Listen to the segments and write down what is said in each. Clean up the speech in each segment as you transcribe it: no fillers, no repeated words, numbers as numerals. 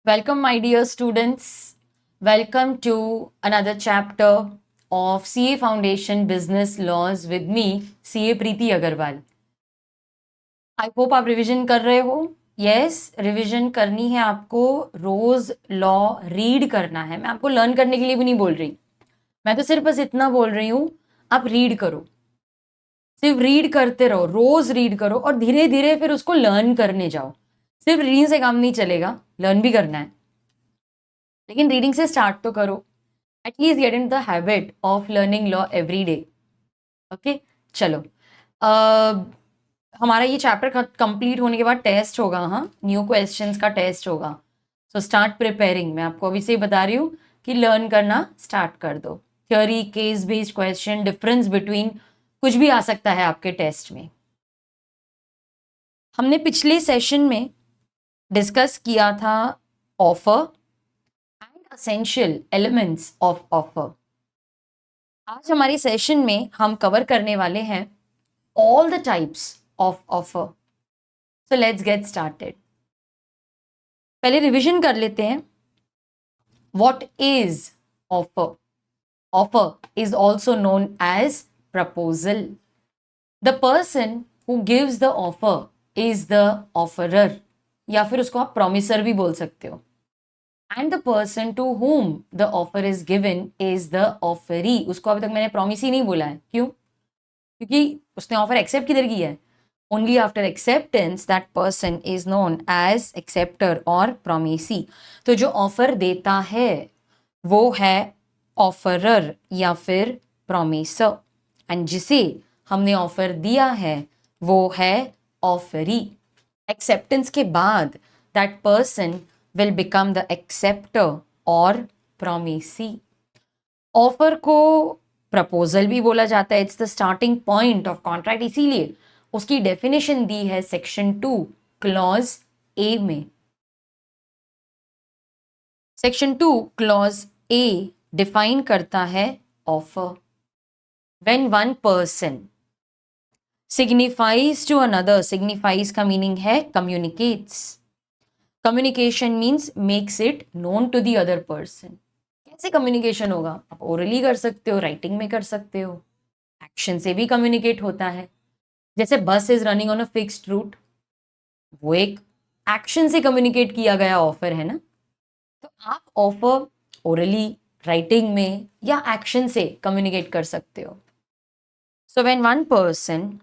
Welcome, my dear students. Welcome to another chapter of CA Foundation Business Laws with me, CA Preeti Agarwal. I hope आप revision कर रहे हो. Yes, revision करनी है आपको. रोज law read करना है. मैं आपको लर्न करने के लिए भी नहीं बोल रही. मैं तो सिर्फ बस इतना बोल रही हूँ, आप रीड करो. सिर्फ रीड करते रहो, रोज रीड करो और धीरे धीरे फिर उसको लर्न करने जाओ. सिर्फ रीडिंग से काम नहीं चलेगा, लर्न भी करना है. लेकिन रीडिंग से स्टार्ट तो करो. At least get in the habit of learning law every day. Okay, चलो. हमारा ये चैप्टर कंप्लीट होने के बाद टेस्ट होगा. हाँ, न्यू क्वेश्चंस का टेस्ट होगा. So start preparing. मैं आपको अभी से ही बता रही हूँ कि लर्न करना स्टार्ट कर दो. Theory, case based question, difference between, कुछ भी आ सकता है आपके टेस्ट में. हमने पिछले सेशन में डिस्कस किया था offer and essential elements of offer. आज हमारे सेशन में हम कवर करने वाले हैं all the types of offer. So let's get started. पहले रिवीजन कर लेते हैं. What is offer? Offer is also known as proposal. The person who gives the offer is the offerer, या फिर उसको आप promiser भी बोल सकते हो. And the person to whom the offer is given is the offeree. उसको अभी तक मैंने promise ही नहीं बोला है. क्यों? क्योंकि उसने ऑफर एक्सेप्ट किधर की है. Only after acceptance that person is known as acceptor और प्रोमिसी. तो जो ऑफर देता है वो है ऑफरर या फिर प्रोमिसर, एंड जिसे हमने ऑफर दिया है वो है ऑफरी. एक्सेप्टेंस के बाद that person will become the acceptor और प्रोमिसी. ऑफर को प्रपोजल भी बोला जाता है. It's the starting point of contract. इसीलिए उसकी डेफिनेशन दी है सेक्शन 2 क्लॉज ए में. सेक्शन 2 क्लॉज ए डिफाइन करता है offer. When one person signifies to another. Signifies का मीनिंग है communicates. Communication means makes it known to the other person. कैसे communication होगा? आप ओरली कर सकते हो, राइटिंग में कर सकते हो, एक्शन से भी कम्युनिकेट होता है. जैसे bus is running on a fixed route, वो एक एक्शन से कम्युनिकेट किया गया ऑफर है ना. तो आप ऑफर ओरली, राइटिंग में या एक्शन से कम्युनिकेट कर सकते हो. So when one person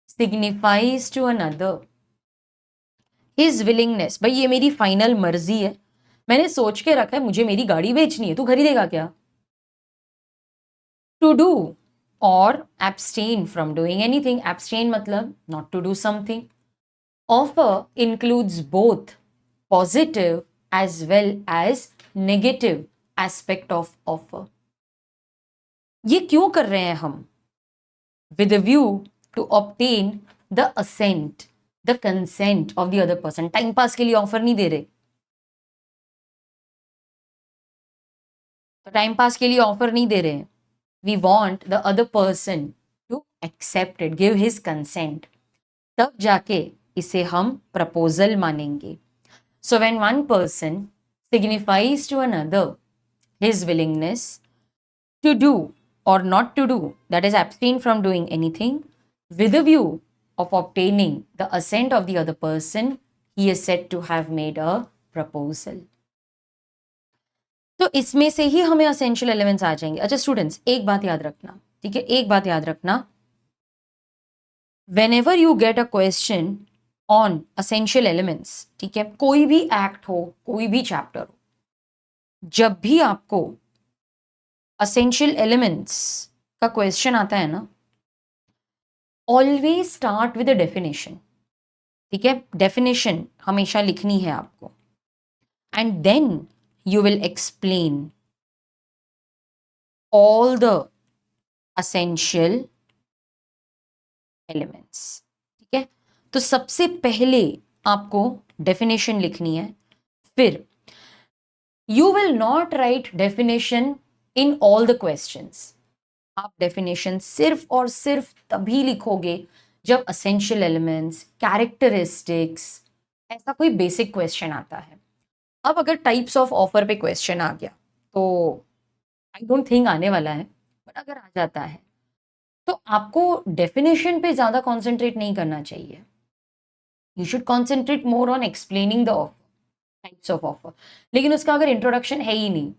signifies to another his willingness. भाई ये मेरी फाइनल मर्जी है, मैंने सोच के रखा है मुझे मेरी गाड़ी बेचनी है, तू खरीदेगा क्या? टू डू और abstain from doing anything. Abstain मतलब not to do something. Offer includes both positive as well as negative aspect of offer. ये क्यों कर रहे हैं हम? With a view to obtain the assent, the consent of the other person. Time pass के लिए offer नहीं दे रहे. तो टाइम पास के लिए ऑफर नहीं दे रहे हैं. We want the other person to accept it, give his consent. तब जाके इसे हम प्रपोजल मानेंगे. So when one person signifies to another his willingness to do or not to do, that is abstain from doing anything, with a view of obtaining the assent of the other person, he is said to have made a proposal. तो इसमें से ही हमें essential elements आ जाएंगे. अच्छा students, एक बात याद रखना, ठीक है, एक बात याद रखना. whenever you get a question on essential elements, ठीक है, कोई भी एक्ट हो, कोई भी चैप्टर हो, जब भी आपको असेंशियल एलिमेंट्स का क्वेश्चन आता है ना, always start with a definition. ठीक है, डेफिनेशन हमेशा लिखनी है आपको, and then you will explain all the essential elements. ठीक है, तो सबसे पहले आपको डेफिनेशन लिखनी है. फिर you will not write definition in all the questions. आप डेफिनेशन सिर्फ और सिर्फ तभी लिखोगे जब essential elements, characteristics, ऐसा कोई बेसिक क्वेश्चन आता है. अब अगर टाइप्स ऑफ ऑफर पे क्वेश्चन आ गया तो आई डोंट थिंक आने वाला है, बट अगर आ जाता है तो आपको डेफिनेशन पे ज्यादा कॉन्सेंट्रेट नहीं करना चाहिए. You should concentrate more on explaining the offer, types of offer. लेकिन उसका अगर इंट्रोडक्शन है ही नहीं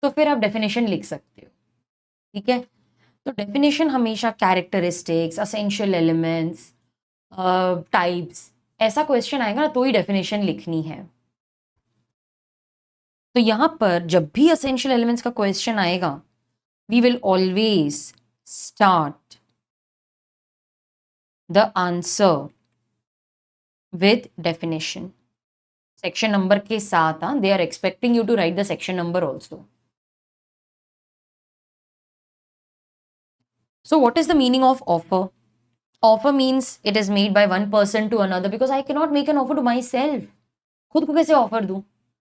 तो फिर आप डेफिनेशन लिख सकते हो. ठीक है, तो डेफिनेशन हमेशा कैरेक्टरिस्टिक्स, असेंशियल एलिमेंट्स, टाइप्स, ऐसा क्वेश्चन आएगा ना तो ही डेफिनेशन लिखनी है. तो यहां पर जब भी असेंशियल एलिमेंट्स का क्वेश्चन आएगा we will always start the answer with definition. Section number के साथ. They are expecting you to write the section number also. So what is the meaning of offer? Offer means it is made by one person to another because I cannot make an offer to myself. खुद को कैसे offer दूं?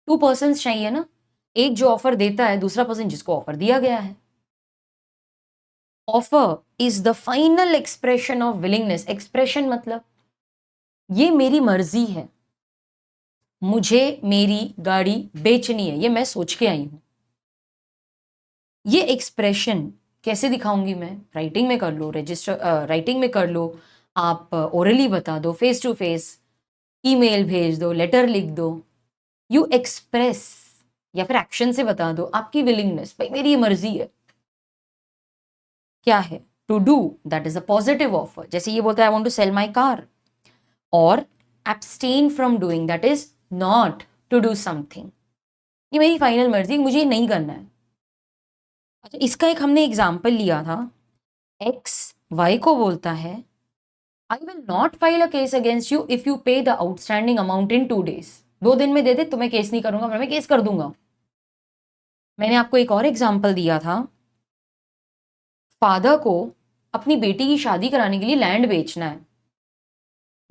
To persons चाहिए ना, एक जो offer देता है, दूसरा पर्सन जिसको ऑफर दिया गया है. Offer is the final expression of willingness. Expression मतलब ये मेरी मर्जी है, मुझे मेरी गाड़ी बेचनी है, ये मैं सोच के आई हूं. ये एक्सप्रेशन कैसे दिखाऊंगी मैं? राइटिंग में कर लो, राइटिंग में कर लो, आप ओरली बता दो, फेस टू फेस, ईमेल भेज दो, लेटर लिख दो. यू एक्सप्रेस, या फिर एक्शन से बता दो आपकी विलिंगनेस, भाई मेरी ये मर्जी है. क्या है? To do, that is a positive offer. जैसे ये बोलता है I want to sell my car. और abstain from doing, that is not to do something. ये मेरी फाइनल मर्जी, मुझे ये नहीं करना है. अच्छा, इसका एक हमने एग्जाम्पल लिया था. एक्स वाई को बोलता है I will not file a case against you if you pay the outstanding amount in 2 days. 2 दिन में दे दे तो मैं केस नहीं करूंगा, मैं केस कर दूंगा. मैंने आपको एक और एग्जाम्पल दिया था. फादर को अपनी बेटी की शादी कराने के लिए लैंड बेचना है,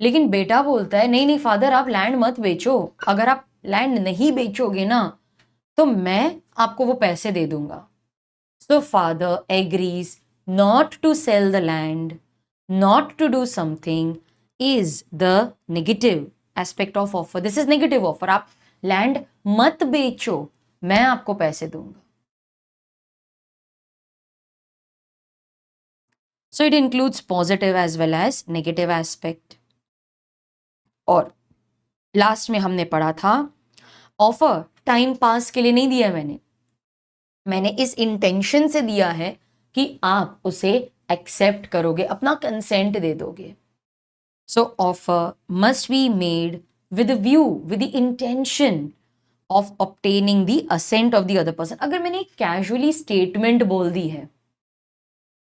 लेकिन बेटा बोलता है नहीं नहीं फादर आप लैंड मत बेचो, अगर आप लैंड नहीं बेचोगे ना तो मैं आपको वो पैसे दे दूंगा. So father agrees not to sell the land, not to do something is the negative aspect of offer. This is negative offer. आप लैंड मत बेचो, मैं आपको पैसे दूंगा. So it includes positive as well as negative aspect. और last में हमने पढ़ा था ऑफर टाइम पास के लिए नहीं दिया मैंने इस इंटेंशन से दिया है कि आप उसे एक्सेप्ट करोगे, अपना कंसेंट दे दोगे. So offer must be made with view, with the intention of obtaining the assent of the other person. अगर मैंने कैजुअली स्टेटमेंट बोल दी है,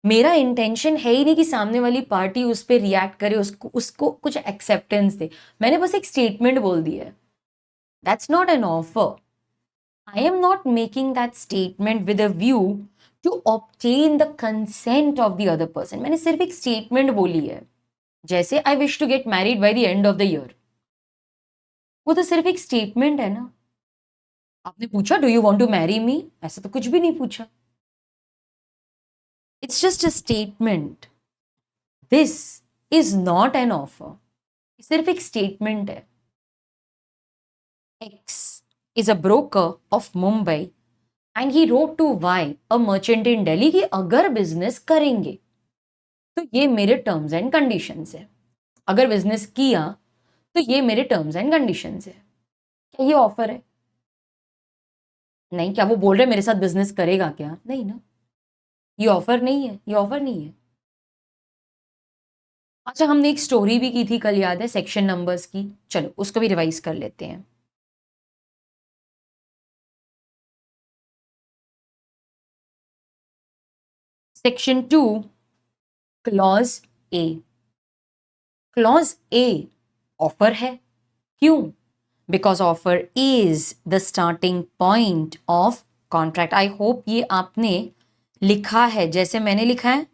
मेरा इंटेंशन है ही नहीं कि सामने वाली पार्टी उस पर रिएक्ट करे, उसको कुछ एक्सेप्टेंस दे, मैंने बस एक स्टेटमेंट बोल दी है, that's not an offer. I am not making that statement with a view to obtain the consent of the other person. मैंने सिर्फ एक स्टेटमेंट बोली है. जैसे I wish to get married by the end of the year. वो तो सिर्फ एक स्टेटमेंट है ना. आपने पूछा do you want to marry me? ऐसा तो कुछ भी नहीं पूछा. It's just a statement. This is not an offer. सिर्फ एक स्टेटमेंट है. X is a broker of Mumbai and he wrote to Y, a merchant in Delhi, कि अगर बिजनेस करेंगे तो ये मेरे टर्म्स एंड कंडीशंस है. अगर बिजनेस किया तो ये मेरे टर्म्स एंड कंडीशंस है. क्या ये ऑफर है? नहीं. क्या वो बोल रहे मेरे साथ बिजनेस करेगा क्या? नहीं ना, ये ऑफर नहीं है, ये ऑफर नहीं है. अच्छा, हमने एक स्टोरी भी की थी कल, याद है, सेक्शन नंबर्स की. चलो उसको भी रिवाइज कर लेते हैं. Section 2 clause A. Clause A offer है. क्यों? Because offer is the starting point of contract. I hope ये आपने लिखा है, जैसे मैंने लिखा है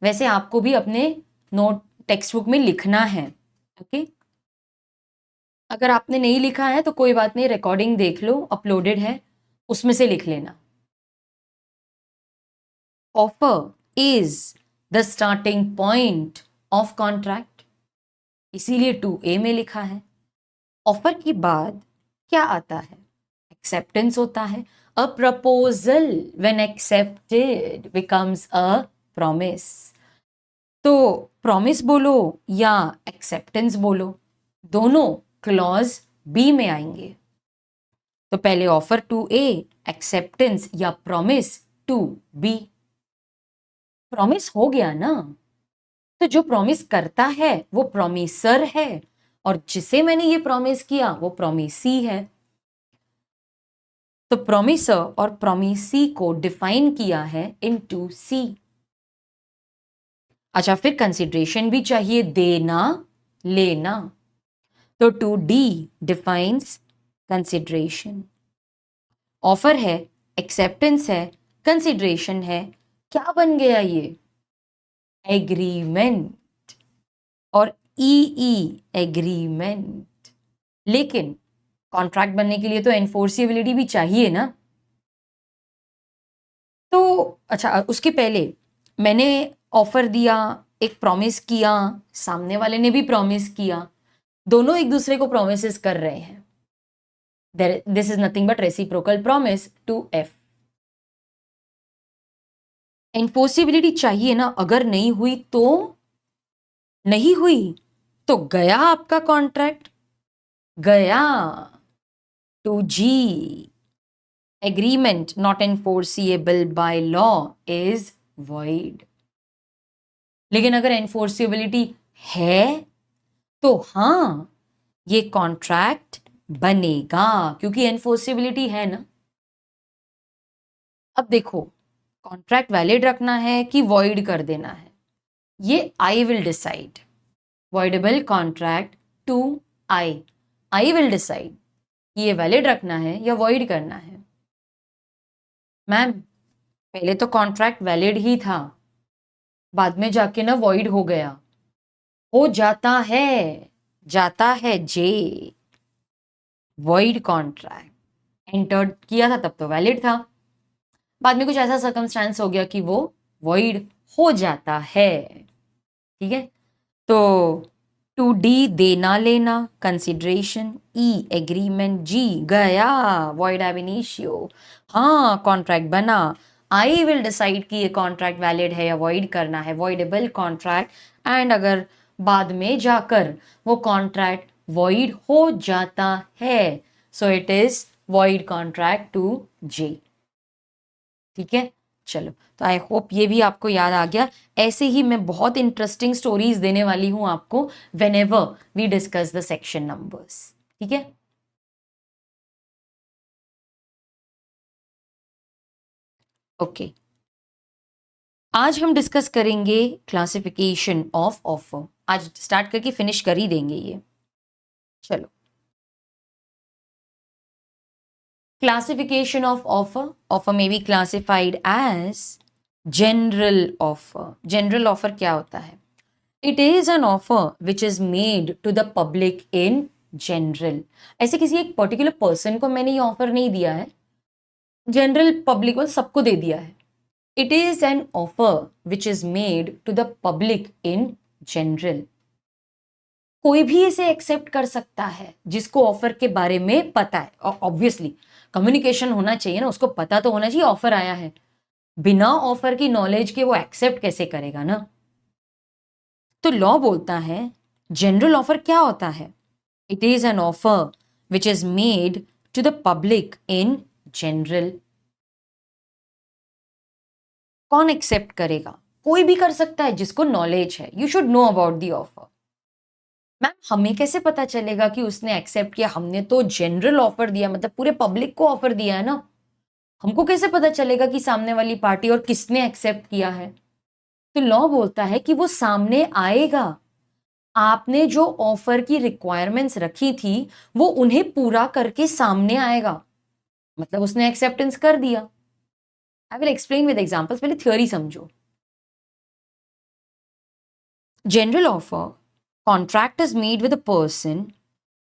वैसे आपको भी अपने नोट टेक्स्ट बुक में लिखना है. ओके अगर आपने नहीं लिखा है तो कोई बात नहीं, रिकॉर्डिंग देख लो, अपलोडेड है, उसमें से लिख लेना. Offer is the starting point of contract, इसीलिए 2A में लिखा है. ऑफर के बाद क्या आता है? एक्सेप्टेंस होता है. A proposal when accepted becomes a promise. तो प्रॉमिस बोलो या एक्सेप्टेंस बोलो, दोनों क्लॉज बी में आएंगे. तो पहले ऑफर टू ए, एक्सेप्टेंस या प्रॉमिस टू बी. प्रॉमिस हो गया ना, तो जो प्रॉमिस करता है वो प्रॉमिसर है और जिसे मैंने ये प्रॉमिस किया वो प्रॉमिसी है. तो प्रॉमिसर और प्रॉमिसी को डिफाइन किया है इन टू सी. अच्छा, फिर कंसिडरेशन भी चाहिए, देना लेना. तो two D defines consideration. Offer है, एक्सेप्टेंस है, कंसिडरेशन है. क्या बन गया ये? एग्रीमेंट. और ई एग्रीमेंट. लेकिन कॉन्ट्रैक्ट बनने के लिए तो एनफोर्सिबिलिटी भी चाहिए ना. तो अच्छा, उसके पहले मैंने ऑफर दिया, एक प्रॉमिस किया, सामने वाले ने भी प्रॉमिस किया, दोनों एक दूसरे को प्रोमिसेस कर रहे हैं. This is nothing but reciprocal promise two F. Enforceability चाहिए ना, अगर नहीं हुई तो नहीं हुई तो गया आपका कॉन्ट्रैक्ट, गया. Two G, agreement not enforceable by law is void. लेकिन अगर एनफोर्सिबिलिटी है तो हाँ, ये कॉन्ट्रैक्ट बनेगा क्योंकि एनफोर्सिबिलिटी है ना. अब देखो, कॉन्ट्रैक्ट वैलिड रखना है कि वॉइड कर देना है, ये I will decide. Voidable contract two I will decide ये वैलिड रखना है या वॉइड करना है. मैम, पहले तो कॉन्ट्रैक्ट वैलिड ही था, बाद में जाके ना वॉइड हो गया. हो जाता है जे. वॉइड कॉन्ट्रैक्ट एंटर्ड किया था तब तो वैलिड था, बाद में कुछ ऐसा सर्कमस्टांस हो गया कि वो वॉइड हो जाता है. ठीक है. तो टू डी देना लेना, कंसिडरेशन. ई एग्रीमेंट. जी गया, वॉइड एब इनिशियो. हाँ, कॉन्ट्रैक्ट बना. आई विल डिसाइड कि ये कॉन्ट्रैक्ट वैलिड है या वॉइड करना है, वॉइडेबल कॉन्ट्रैक्ट. एंड अगर बाद में जाकर वो कॉन्ट्रैक्ट वॉइड हो जाता है, so it is void contract to J. ठीक है. चलो, तो आई होप ये भी आपको याद आ गया. ऐसे ही मैं बहुत इंटरेस्टिंग स्टोरीज देने वाली हूं आपको whenever we discuss the section numbers. ठीक है. ओके, आज हम डिस्कस करेंगे क्लासिफिकेशन ऑफ ऑफर. आज स्टार्ट करके फिनिश कर ही देंगे ये. चलो, क्लासिफिकेशन ऑफ ऑफर. ऑफर में be classified as general offer. General offer क्या होता है? It is an offer which is made to the public in general. ऐसे किसी एक पर्टिकुलर पर्सन को मैंने ये ऑफर नहीं दिया है, जनरल पब्लिक को सबको दे दिया है. It is an offer which is made to the public in general. कोई भी इसे एक्सेप्ट कर सकता है जिसको ऑफर के बारे में पता है. ऑब्वियसली कम्युनिकेशन होना चाहिए ना, उसको पता तो होना चाहिए ऑफर आया है. बिना ऑफर की नॉलेज के वो एक्सेप्ट कैसे करेगा ना. तो लॉ बोलता है जनरल ऑफर क्या होता है? It is an offer which is made to the public in general. कौन एक्सेप्ट करेगा? कोई भी कर सकता है जिसको नॉलेज है. You should know about the offer. Ma'am, हमें कैसे पता चलेगा कि उसने एक्सेप्ट किया? हमने तो जनरल ऑफर दिया, मतलब पूरे पब्लिक को ऑफर दिया है ना. हमको कैसे पता चलेगा कि सामने वाली पार्टी और किसने एक्सेप्ट किया है? तो लॉ बोलता है कि वो सामने आएगा. आपने जो ऑफर की रिक्वायरमेंट्स रखी थी वो उन्हें पूरा करके सामने आएगा, मतलब उसने एक्सेप्टेंस कर दिया. I will explain with examples. पहले थ्योरी समझो. General offer, contract is made with a person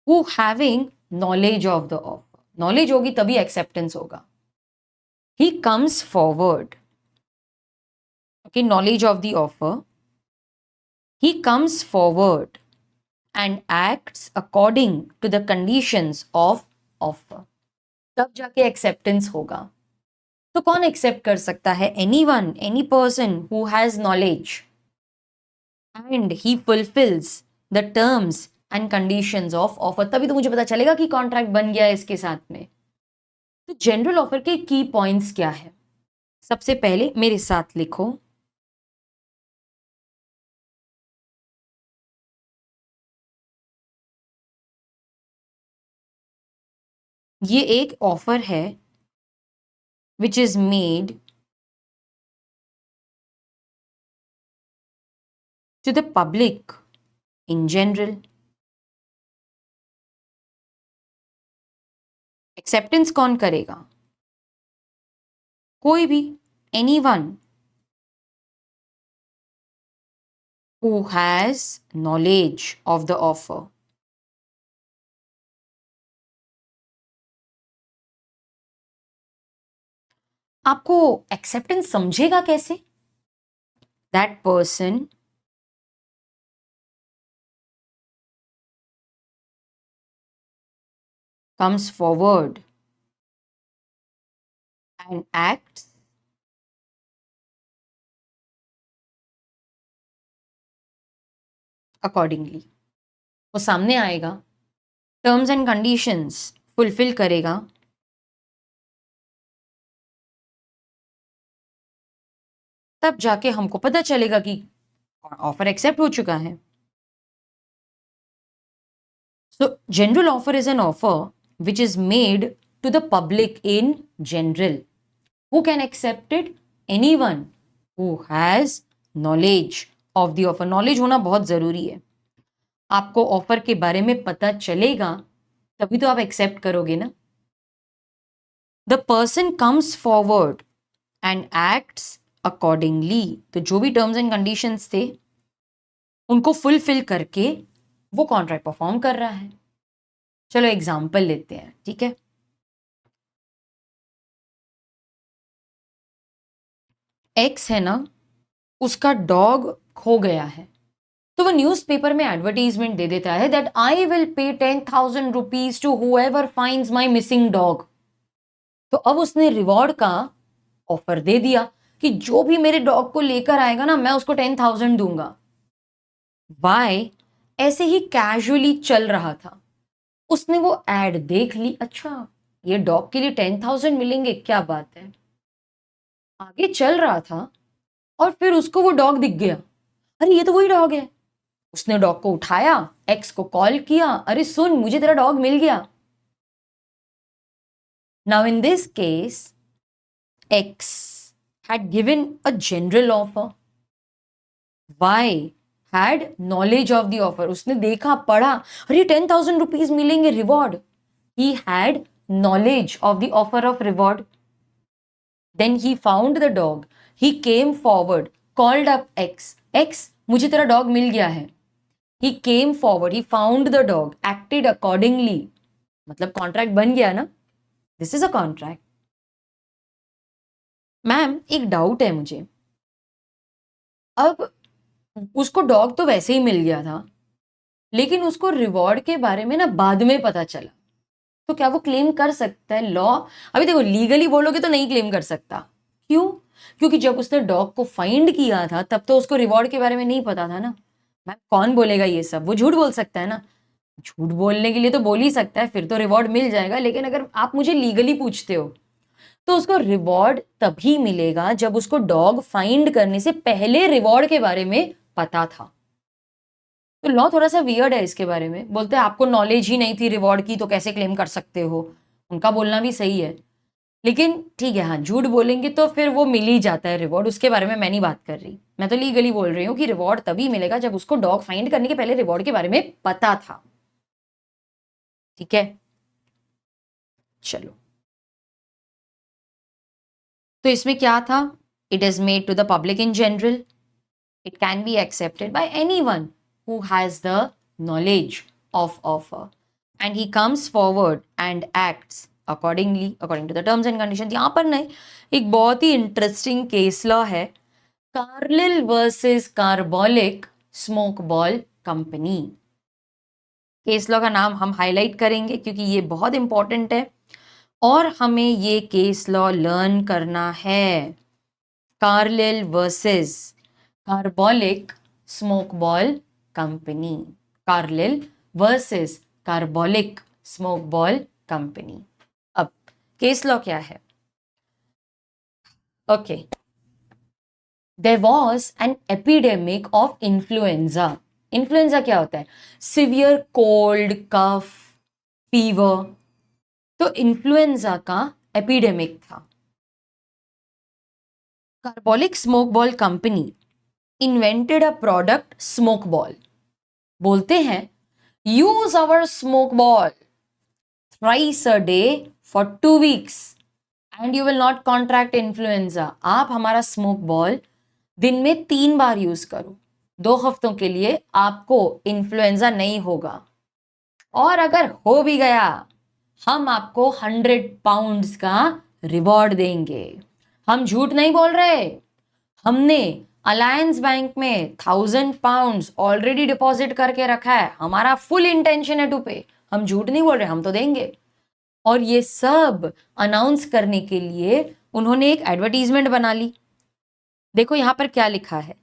who having knowledge of the offer. Knowledge होगी तभी acceptance होगा. He comes forward. Okay, knowledge of the offer. He comes forward and acts according to the conditions of offer. तब जाके acceptance होगा। तो कौन accept कर सकता है? Anyone, any person who has knowledge and he fulfils the terms and conditions of offer, तभी तो मुझे पता चलेगा कि कॉन्ट्रैक्ट बन गया है इसके साथ में। तो जनरल ऑफर के की पॉइंट्स क्या है? सबसे पहले मेरे साथ लिखो, ये एक ऑफर है which is made to the public in general. Acceptance कौन करेगा? कोई भी, anyone who has knowledge of the offer। आपको एक्सेप्टेंस समझेगा कैसे? That person comes forward and acts accordingly। वो सामने आएगा, टर्म्स एंड कंडीशंस फुलफिल करेगा, तब जाके हमको पता चलेगा कि ऑफर एक्सेप्ट हो चुका है। So general offer is an offer which is made to the public in general. Who can accept it? Anyone who has knowledge of the offer. Knowledge होना बहुत जरूरी है। आपको ऑफर के बारे में पता चलेगा तभी तो आप एक्सेप्ट करोगे ना। The person comes forward and acts accordingly. तो जो भी टर्म्स एंड कंडीशंस थे उनको फुलफिल करके वो कॉन्ट्रैक्ट परफॉर्म कर रहा है। चलो एग्जाम्पल लेते हैं, ठीक है। एक्स है ना, उसका डॉग खो गया है, तो वो न्यूज़पेपर में एडवर्टीजमेंट दे देता है that I will pay 10,000 rupees to whoever finds my missing dog. तो अब उसने रिवॉर्ड का ऑफर दे दिया कि जो भी मेरे डॉग को लेकर आएगा ना, मैं उसको 10,000 दूंगा। वाई? ऐसे ही कैजुअली चल रहा था, उसने वो एड देख ली, अच्छा ये डॉग के लिए 10,000 मिलेंगे, क्या बात है। आगे चल रहा था और फिर उसको वो डॉग दिख गया, अरे ये तो वही डॉग है। उसने डॉग को उठाया, एक्स को कॉल किया, अरे सुन मुझे तेरा डॉग मिल गया। Now in this case x had given a general offer, y had knowledge of the offer। उसने देखा, पढ़ा, अरे 10,000 रुपीज मिलेंगे reward. he had knowledge of the offer of reward। then he found the dog, he came forward, called up x, x मुझे तेरा dog मिल गया है। he came forward, he found the dog, acted accordingly, मतलब contract बन गया ना। This is a contract. Ma'am एक doubt है मुझे, अब उसको डॉग तो वैसे ही मिल गया था, लेकिन उसको रिवॉर्ड के बारे में ना बाद में पता चला, तो क्या वो क्लेम कर सकता है? लॉ अभी देखो, लीगली बोलोगे तो नहीं क्लेम कर सकता। क्यों? क्योंकि जब उसने डॉग को फाइंड किया था तब तो उसको रिवॉर्ड के बारे में नहीं पता था ना। मैम कौन बोलेगा ये सब? वो झूठ बोल सकता है ना। झूठ बोलने के लिए तो बोल ही सकता है, फिर तो रिवॉर्ड मिल जाएगा। लेकिन अगर आप मुझे लीगली पूछते हो तो उसको रिवॉर्ड तभी मिलेगा जब उसको डॉग फाइंड करने से पहले रिवॉर्ड के बारे में पता था। तो लॉ थोड़ा सा वियर्ड है इसके बारे में। बोलते हैं आपको नॉलेज ही नहीं थी रिवॉर्ड की तो कैसे क्लेम कर सकते हो। उनका बोलना भी सही है, लेकिन ठीक है, हाँ झूठ बोलेंगे तो फिर वो मिल ही जाता है रिवॉर्ड। उसके बारे में मैं नहीं बात कर रही, मैं तो लीगली बोल रही हूँ कि रिवॉर्ड तभी मिलेगा जब उसको डॉग फाइंड करने के पहले रिवॉर्ड के बारे में पता था। ठीक है, चलो। तो इसमें क्या था? It is made to the public in general, it can be accepted by anyone who has the knowledge of offer, and he comes forward and acts accordingly according to the terms and conditions। यहां पर नहीं, एक बहुत ही interesting case law है, Carlill versus Carbolic Smoke Ball company. Case law का नाम हम highlight करेंगे क्योंकि ये बहुत इंपॉर्टेंट है। और हमें ये केस लॉ लर्न करना है, Carlill versus Carbolic Smoke Ball Company, Carlill versus Carbolic Smoke Ball Company. अब केस लॉ क्या है? Okay, there was an epidemic of influenza. Influenza क्या होता है? Severe cold, cough, fever. तो इन्फ्लुएंजा का एपिडेमिक था। Carbolic Smoke Ball Company invented a product smoke ball. बोलते हैं use our smoke ball thrice a day for 2 weeks and you will not contract influenza. आप हमारा स्मोक बॉल दिन में 3 बार use करो, 2 हफ्तों के लिए आपको इन्फ्लुएंजा नहीं होगा, और अगर हो भी गया हम आपको 100 पाउंड्स का रिवॉर्ड देंगे। हम झूठ नहीं बोल रहे, हमने अलायंस बैंक में 1000 पाउंड्स ऑलरेडी डिपॉजिट करके रखा है, हमारा फुल इंटेंशन है टू पे। हम झूठ नहीं बोल रहे, हम तो देंगे। और ये सब अनाउंस करने के लिए उन्होंने एक एडवर्टीजमेंट बना ली। देखो यहां पर क्या लिखा है,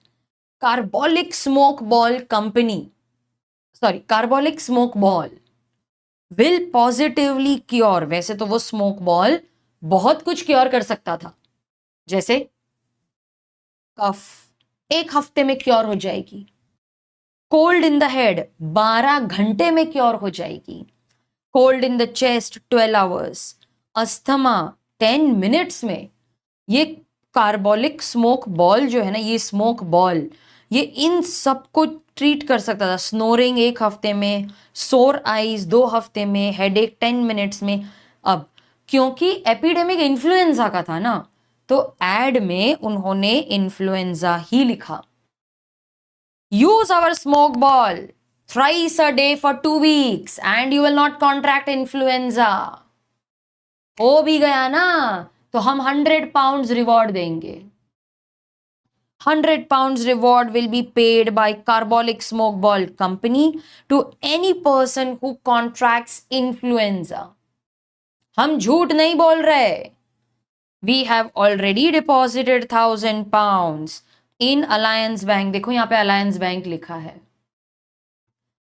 carbolic Smoke Ball company, sorry, carbolic Smoke ball will positively cure. वैसे तो वो स्मोक बॉल बहुत कुछ क्योर कर सकता था, जैसे कफ 1 हफ्ते में क्योर हो जाएगी, कोल्ड इन द हेड 12 घंटे में क्योर हो जाएगी, cold in the chest 12 hours, asthma 10 minutes में। ये कार्बोलिक स्मोक बॉल जो है ना, ये स्मोक बॉल ये इन सबको ट्रीट कर सकता था। स्नोरिंग 1 हफ्ते में, सोर आईज 2 हफ्ते में, हेडेक 10 minutes में। अब क्योंकि एपिडेमिक इन्फ्लुएंजा का था ना, तो एड में उन्होंने इन्फ्लुएंजा ही लिखा। Use our smoke ball thrice a day for 2 weeks and you will not contract influenza। हो भी गया ना तो हम 100 पाउंड्स रिवॉर्ड देंगे। 100 pounds reward will be paid by Carbolic Smoke Ball Company to any person who contracts influenza। हम झूठ नहीं बोल रहे। We have already deposited 1000 pounds in Alliance Bank। देखो यहाँ पे Alliance Bank लिखा है।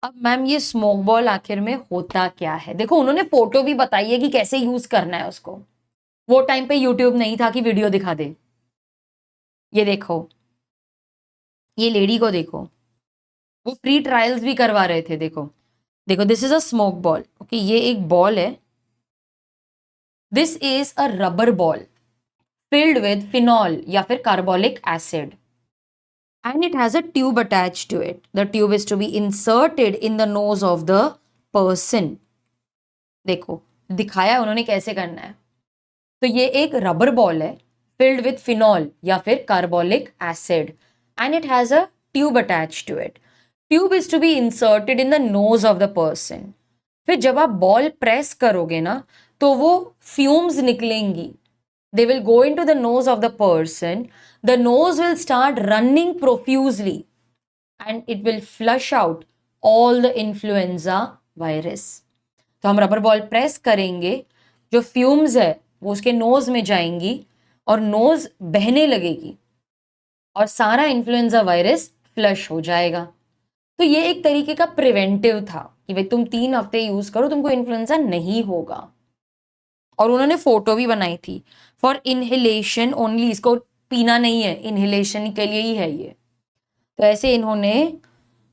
अब मैम ये स्मोक बॉल आखिर में होता क्या है? देखो उन्होंने फोटो भी बताई है कि कैसे यूज करना है उसको। वो टाइम पे यूट्यूब नहीं था कि वीडियो दिखा दे। ये देखो, ये लेडी को देखो, वो फ्री ट्रायल्स भी करवा रहे थे। देखो देखो, this is a smoke ball. Okay, ये एक बॉल है। This is a rubber ball filled with phenol या फिर carbolic acid and it has a tube attached to it. The tube is to be inserted in the nose of the person। देखो दिखाया उन्होंने कैसे करना है। तो ये एक रबर बॉल है फिल्ड विथ फिनॉल या फिर carbolic acid and it has a tube attach to it. Tube is to be inserted in the nose of the person. फिर जब आप बॉल प्रेस करोगे ना तो वो फ्यूम्स निकलेंगी। They will go into the nose of the person. The nose will start running profusely and it will flush out all the influenza virus। तो हम रबर बॉल प्रेस करेंगे, जो फ्यूम्स है वो उसके नोज में जाएंगी और नोज बहने लगेगी और सारा इन्फ्लुएंजा वायरस फ्लश हो जाएगा। तो ये एक तरीके का प्रिवेंटिव था कि भाई तुम 3 हफ्ते यूज करो, तुमको इन्फ्लुएंजा नहीं होगा। और उन्होंने फोटो भी बनाई थी। फॉर इनहेलेशन ओनली, इसको पीना नहीं है, इनहेलेशन के लिए ही है ये। तो ऐसे इन्होंने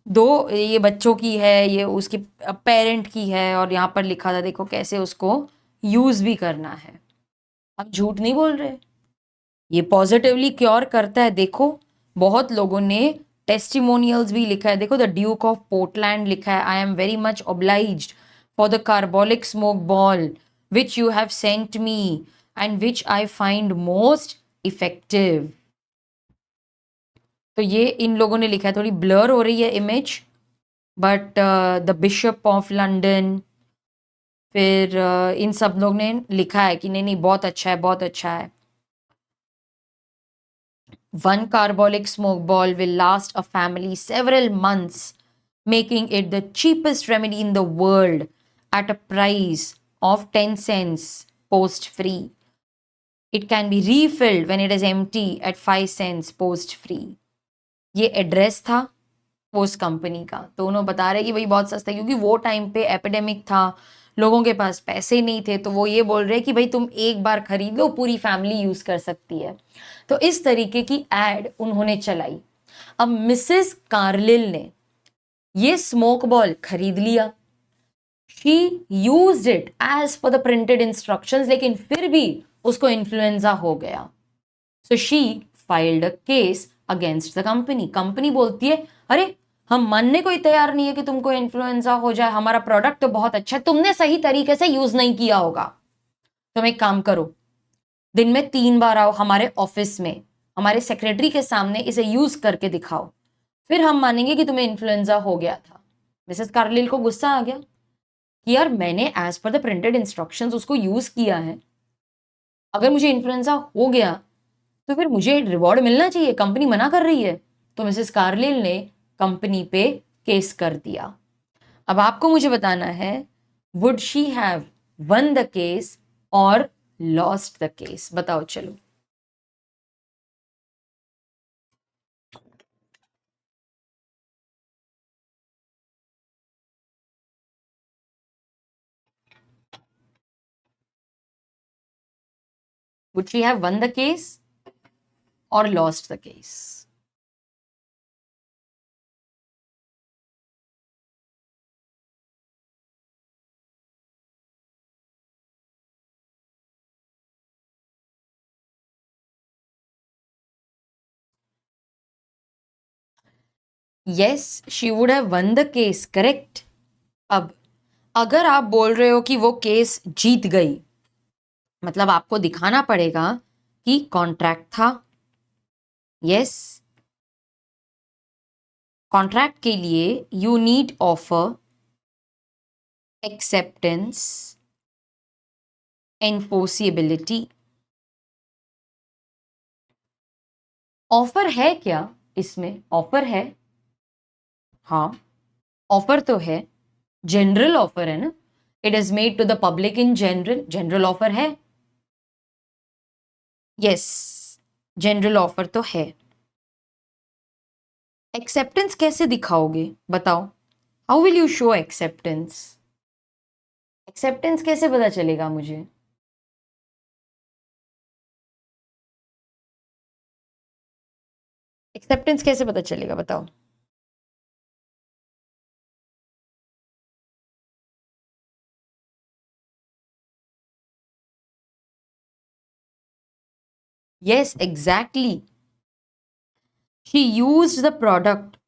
ये बच्चों की है, ये उसके पेरेंट की है, और यहाँ पर लिखा था देखो कैसे उसको यूज भी करना है। हम झूठ नहीं बोल रहे, ये पॉजिटिवली क्योर करता है। देखो बहुत लोगों ने टेस्टिमोनियल्स भी लिखा है। देखो द ड्यूक ऑफ पोर्टलैंड लिखा है, I am very much obliged for the carbolic Smoke ball which you have sent me and which I find most effective। तो ये इन लोगों ने लिखा है, थोड़ी ब्लर हो रही है image, but the bishop of London, फिर इन सब लोग ने लिखा है कि नहीं नहीं बहुत अच्छा है, बहुत अच्छा है। One carbolic smoke ball will last a family several months, making it the cheapest remedy in the world at a price of 10 cents post free. It can be refilled when it is empty at 5 cents post free. ये address था वो उस company का, तो उन्होंने बता रहे कि भाई बहुत सस्ता है, क्योंकि वो टाइम पे एपिडेमिक था, लोगों के पास पैसे नहीं थे, तो वो ये बोल रहे कि भाई तुम एक बार खरीद लो, पूरी फैमिली यूज कर सकती है। तो इस तरीके की एड उन्होंने चलाई। अब मिसेस कार्लिल ने ये स्मोक बॉल खरीद लिया, she used it as per the printed instructions, लेकिन फिर भी उसको इन्फ्लुएंजा हो गया। So she filed a case against the company. Company बोलती है अरे हम मानने को ही तैयार नहीं है कि तुमको इन्फ्लुएंजा हो जाए, हमारा प्रोडक्ट तो बहुत अच्छा है, तुमने सही तरीके से यूज नहीं किया होगा। तुम एक काम करो, दिन में 3 बार आओ हमारे ऑफिस में, हमारे सेक्रेटरी के सामने इसे यूज करके दिखाओ, फिर हम मानेंगे कि तुम्हें इन्फ्लुएंजा हो गया था। मिसेस कार्लिल को गुस्सा आ गया कि यार मैंने as per the printed instructions उसको यूज किया है, अगर मुझे इन्फ्लुएंजा हो गया तो फिर मुझे रिवॉर्ड मिलना चाहिए, कंपनी मना कर रही है। तो मिसेस कार्लिल ने कंपनी पे केस कर दिया। अब आपको मुझे बताना है, would she have won the case और लॉस्ट द केस? बताओ चलो। Would she have won the case और lost the case? Yes, she would have won the case, correct. अब अगर आप बोल रहे हो कि वो केस जीत गई, मतलब आपको दिखाना पड़ेगा कि कॉन्ट्रैक्ट था। यस, कॉन्ट्रैक्ट के लिए you need offer, acceptance, enforceability. Offer है क्या इसमें? ऑफर है, हाँ ऑफर तो है, जनरल ऑफर है ना, it is made to the public in general, general offer है। यस, जनरल ऑफर तो है। एक्सेप्टेंस कैसे दिखाओगे बताओ? How will you show acceptance? Acceptance कैसे पता चलेगा मुझे? एक्सेप्टेंस कैसे पता चलेगा बताओ? Yes, exactly. She used the product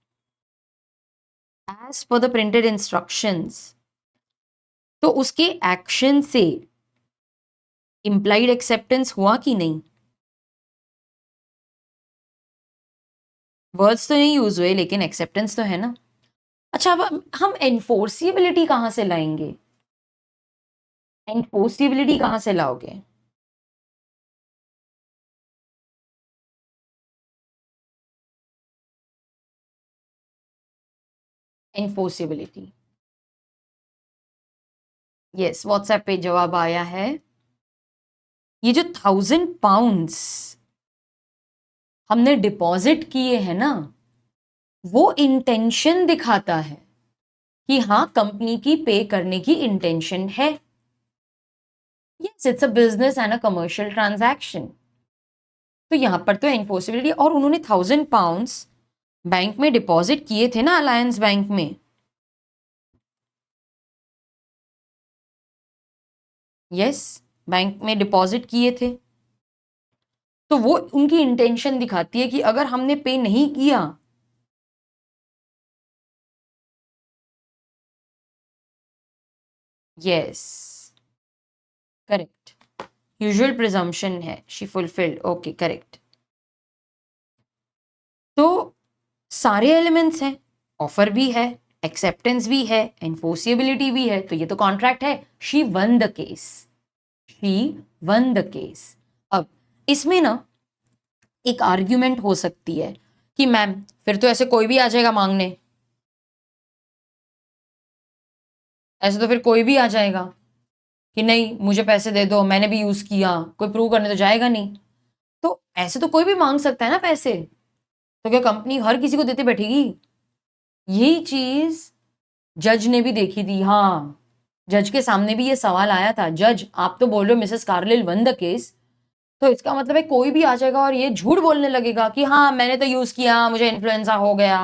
as per the printed instructions. तो उसके एक्शन से इम्प्लाइड एक्सेप्टेंस हुआ कि नहीं? वर्ड्स तो नहीं यूज हुए लेकिन एक्सेप्टेंस तो है ना। अच्छा, अब हम एनफोर्सिबिलिटी कहां से लाएंगे? एनफोर्सिबिलिटी कहां से लाओगे? एनफोर्सिबिलिटी, यस, व्हाट्सएप पे जवाब आया है। ये जो 1000 पाउंड्स हमने डिपॉजिट किए हैं ना, वो इंटेंशन दिखाता है कि हाँ कंपनी की पे करने की इंटेंशन है। Yes, it's a business and a commercial transaction. तो यहां पर तो एनफोर्सिबिलिटी, और उन्होंने 1000 पाउंड्स बैंक में डिपॉजिट किए थे ना, अलायंस बैंक में। यस, बैंक में डिपॉजिट किए थे, तो वो उनकी इंटेंशन दिखाती है कि अगर हमने पे नहीं किया, यस करेक्ट, यूजुअल प्रिजम्पशन है, शी फुलफिल्ड, ओके करेक्ट। तो सारे एलिमेंट्स हैं, ऑफर भी है, एक्सेप्टेंस भी है, एनफोर्सिबिलिटी भी है, तो ये तो कॉन्ट्रैक्ट है। She one the case, she one the case. अब इसमें ना एक आर्ग्यूमेंट हो सकती है कि मैम फिर तो ऐसे कोई भी आ जाएगा मांगने, ऐसे तो फिर कोई भी आ जाएगा, कि नहीं मुझे पैसे दे दो, मैंने भी यूज किया, कोई प्रूव करने तो जाएगा नहीं। तो ऐसे तो कोई भी मांग सकता है ना पैसे, तो क्या कंपनी हर किसी को देते बैठेगी? यही चीज जज ने भी देखी थी। हाँ, जज के सामने भी ये सवाल आया था, जज आप तो बोल रहे हो Mrs Carlill one the case, तो इसका मतलब है कोई भी आ जाएगा और ये झूठ बोलने लगेगा कि हाँ मैंने तो यूज किया, मुझे इन्फ्लुएंजा हो गया।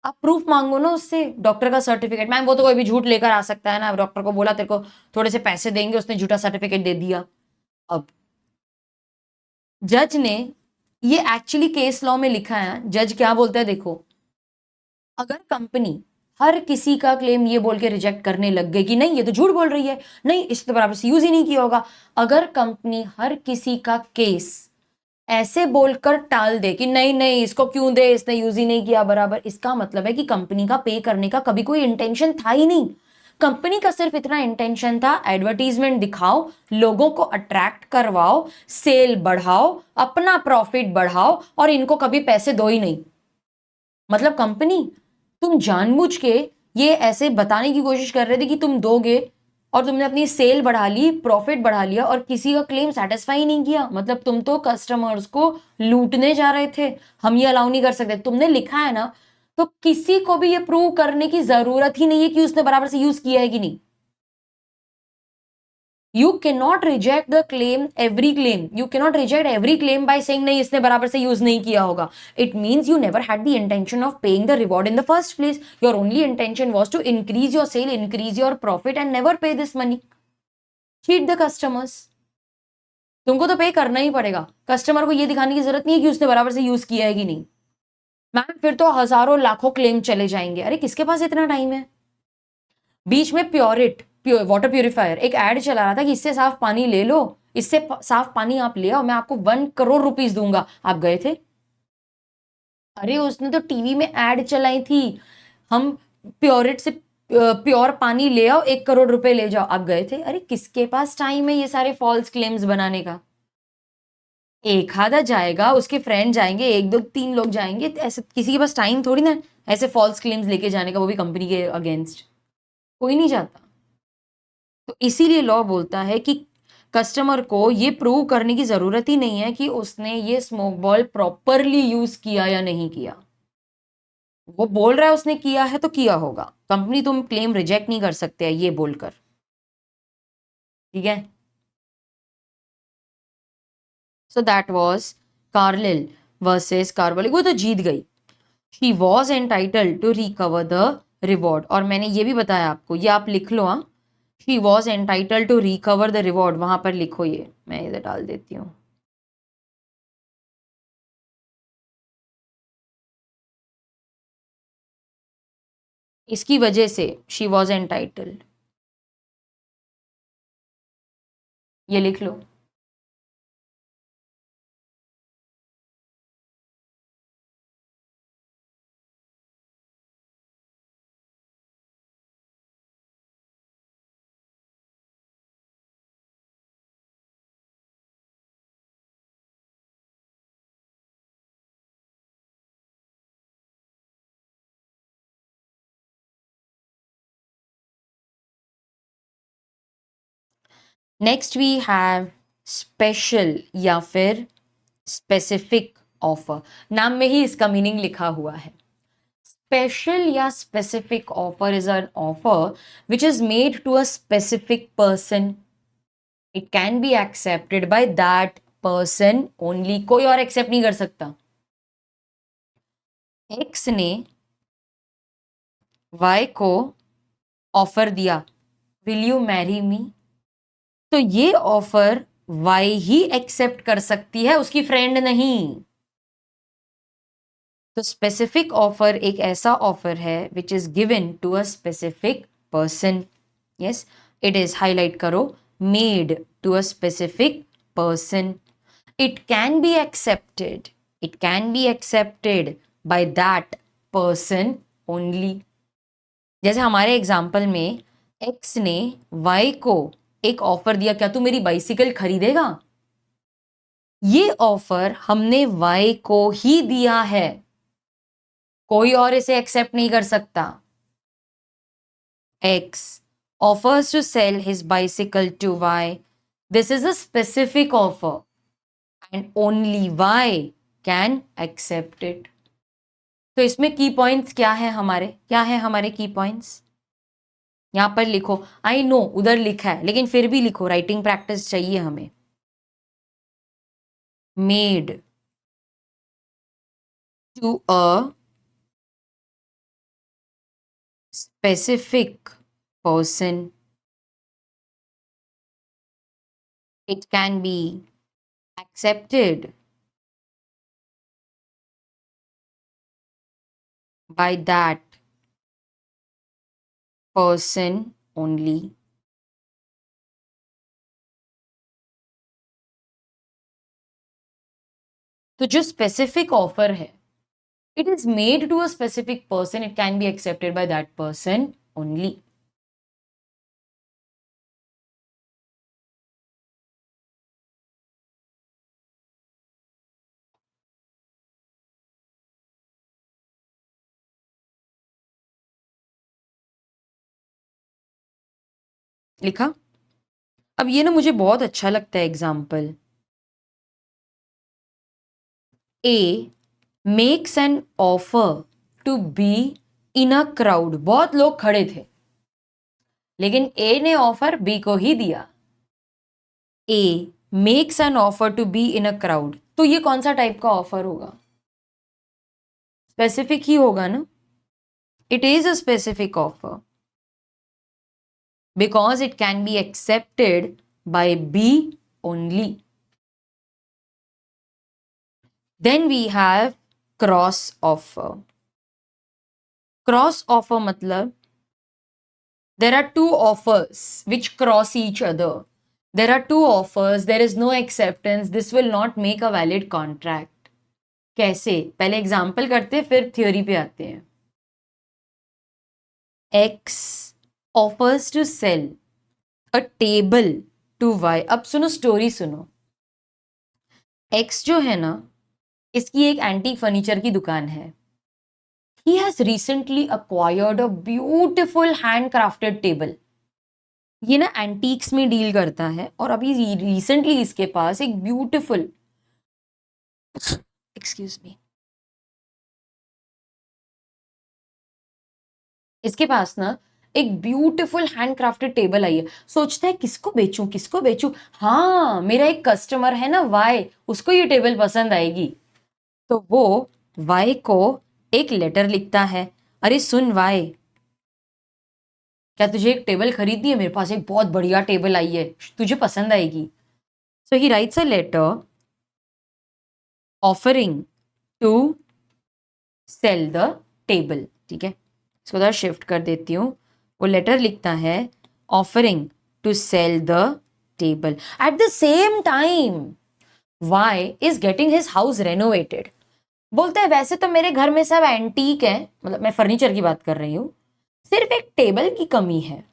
आप प्रूफ मांगो ना उससे, डॉक्टर का सर्टिफिकेट। मैम वो तो कोई भी झूठ लेकर आ सकता है ना, डॉक्टर को बोला तेरे को थोड़े से पैसे देंगे, उसने झूठा सर्टिफिकेट दे दिया। अब जज ने ये एक्चुअली केस लॉ में लिखा है, जज क्या बोलता है देखो, अगर कंपनी हर किसी का क्लेम ये बोल के रिजेक्ट करने लग गई कि नहीं ये तो झूठ बोल रही है, नहीं इस तो बराबर से यूज ही नहीं किया होगा, अगर कंपनी हर किसी का केस ऐसे बोलकर टाल दे कि नहीं नहीं इसको क्यों दे, इसने यूज ही नहीं किया बराबर, इसका मतलब है कि कंपनी का पे करने का कभी कोई इंटेंशन था ही नहीं। कंपनी का सिर्फ इतना इंटेंशन था, एडवर्टीजमेंट दिखाओ, लोगों को अट्रैक्ट करवाओ, सेल बढ़ाओ, अपना प्रॉफिट बढ़ाओ, और इनको कभी पैसे दो ही नहीं। मतलब कंपनी तुम जानबूझ के ये ऐसे बताने की कोशिश कर रहे थे कि तुम दोगे, और तुमने अपनी सेल बढ़ा ली, प्रॉफिट बढ़ा लिया, और किसी का क्लेम सेटिस्फाई नहीं किया। मतलब तुम तो कस्टमर्स को लूटने जा रहे थे। हम ये अलाउ नहीं कर सकते, तुमने लिखा है ना, तो किसी को भी ये प्रूव करने की जरूरत ही नहीं है कि उसने बराबर से यूज किया है कि नहीं। You cannot reject the claim, every claim. You cannot reject every claim by saying नहीं इसने बराबर से यूज नहीं किया होगा. It means you never had the intention of paying the reward in the first place. Your only intention was to increase your sale, increase your profit, and never pay this money. Cheat the customers. तुमको तो पे करना ही पड़ेगा। Customer को ये दिखाने की जरूरत नहीं है कि उसने बराबर से यूज किया है कि नहीं। मैम फिर तो हजारों लाखों क्लेम चले जाएंगे। अरे किसके पास इतना टाइम है? बीच में वाटर प्यूरिफायर एक ऐड चला रहा था कि इससे साफ पानी ले लो, इससे साफ पानी आप ले आओ, मैं आपको 1 करोड़ रुपीस दूंगा। आप गए थे? अरे उसने तो टीवी में ऐड चलाई थी, हम प्योरिट से प्योर पानी ले आओ, 1 करोड़ रुपए ले जाओ। आप गए थे? अरे किसके पास टाइम है ये सारे फॉल्स क्लेम्स बनाने का? एक आधा जाएगा, उसके फ्रेंड जाएंगे, एक दो तीन लोग जाएंगे, ऐसे किसी के पास टाइम थोड़ी ना ऐसे फॉल्स क्लेम्स लेके जाने का, वो भी कंपनी के अगेंस्ट। कोई नहीं जाता। तो इसीलिए लॉ बोलता है कि कस्टमर को ये प्रूव करने की जरूरत ही नहीं है कि उसने ये स्मोक बॉल प्रॉपरली यूज किया या नहीं किया। वो बोल रहा है उसने किया है तो किया होगा, कंपनी तुम क्लेम रिजेक्ट नहीं कर सकते ये बोलकर। ठीक है, so that was Carlill versus Carbolic. वो तो जीत गई। She was entitled to recover the reward. और मैंने ये भी बताया आपको, ये आप लिख लो। हाँ, she was entitled to recover the reward, वहां पर लिखो, ये मैं इधर डाल देती हूँ। इसकी वजह से शी वॉज एंटाइटल्ड, ये लिख लो। नेक्स्ट वी हैव स्पेशल या फिर स्पेसिफिक ऑफर। नाम में ही इसका मीनिंग लिखा हुआ है। स्पेशल या specific offer is an offer which is made to a specific person. It can be accepted by that person only, कोई और एक्सेप्ट नहीं कर सकता। एक्स ने वाई को ऑफर दिया, विल यू मैरी मी, तो ये ऑफर वाई ही एक्सेप्ट कर सकती है, उसकी फ्रेंड नहीं। तो स्पेसिफिक ऑफर एक ऐसा ऑफर है which is given to a specific person. Yes, it is, highlight करो, made to a specific person. It can be accepted, it can be accepted by that person only. जैसे हमारे example में x ने Y को एक offer दिया, क्या तू मेरी बाइसिकल खरीदेगा? ये ऑफर हमने वाई को ही दिया है, कोई और इसे एक्सेप्ट नहीं कर सकता। X offers to sell his bicycle to Y. This is a specific offer and only Y can accept it. तो इसमें की पॉइंट्स क्या है हमारे की पॉइंट्स? यहां पर लिखो. आई नो उधर लिखा है लेकिन फिर भी लिखो, राइटिंग प्रैक्टिस चाहिए हमें. Made to a specific person. It can be accepted by that person only. तो जो स्पेसिफिक ऑफर है, it is made to a specific person, it can be accepted by that person only. लिखा? अब ये ना मुझे बहुत अच्छा लगता है example. A makes an offer to B in a crowd. बहुत लोग खड़े थे लेकिन ए ने ऑफर बी को ही दिया. A makes an offer to B in a crowd. तो ये कौन सा टाइप का ऑफर होगा? स्पेसिफिक ही होगा ना. It is a specific offer because it can be accepted by B only. Then we have cross offer. Cross offer matlab there are two offers which cross each other. There are two offers, there is no acceptance, this will not make a valid contract. कैसे? पहले example करते हैं फिर theory पे आते हैं. X offers to sell a table to Y. अब सुनो स्टोरी सुनो. X जो है ना, इसकी एक एंटीक फर्नीचर की दुकान है. He has recently acquired a beautiful handcrafted table. ये ना एंटीक्स में डील करता है और अभी रिसेंटली इसके पास एक ब्यूटीफुल, एक्सक्यूज मी, इसके पास ना एक ब्यूटीफुल हैंडक्राफ्टेड टेबल आई है. सोचता है किसको बेचूं. हाँ, मेरा एक कस्टमर है ना वाई, उसको ये टेबल पसंद आएगी. तो वो वाई को एक लेटर लिखता है. अरे सुन वाई, क्या तुझे एक टेबल खरीदनी है? मेरे पास एक बहुत बढ़िया टेबल आई है, तुझे पसंद आएगी. So he writes a letter offering to sell the table. ठीक है, इसको थोड़ा शिफ्ट कर देती हूँ. वो लेटर लिखता है offering to sell the table. At the same time Y is getting his house renovated. बोलते हैं वैसे तो मेरे घर में सब एंटीक है, मतलब मैं फर्नीचर की बात कर रही हूँ, सिर्फ एक टेबल की कमी है.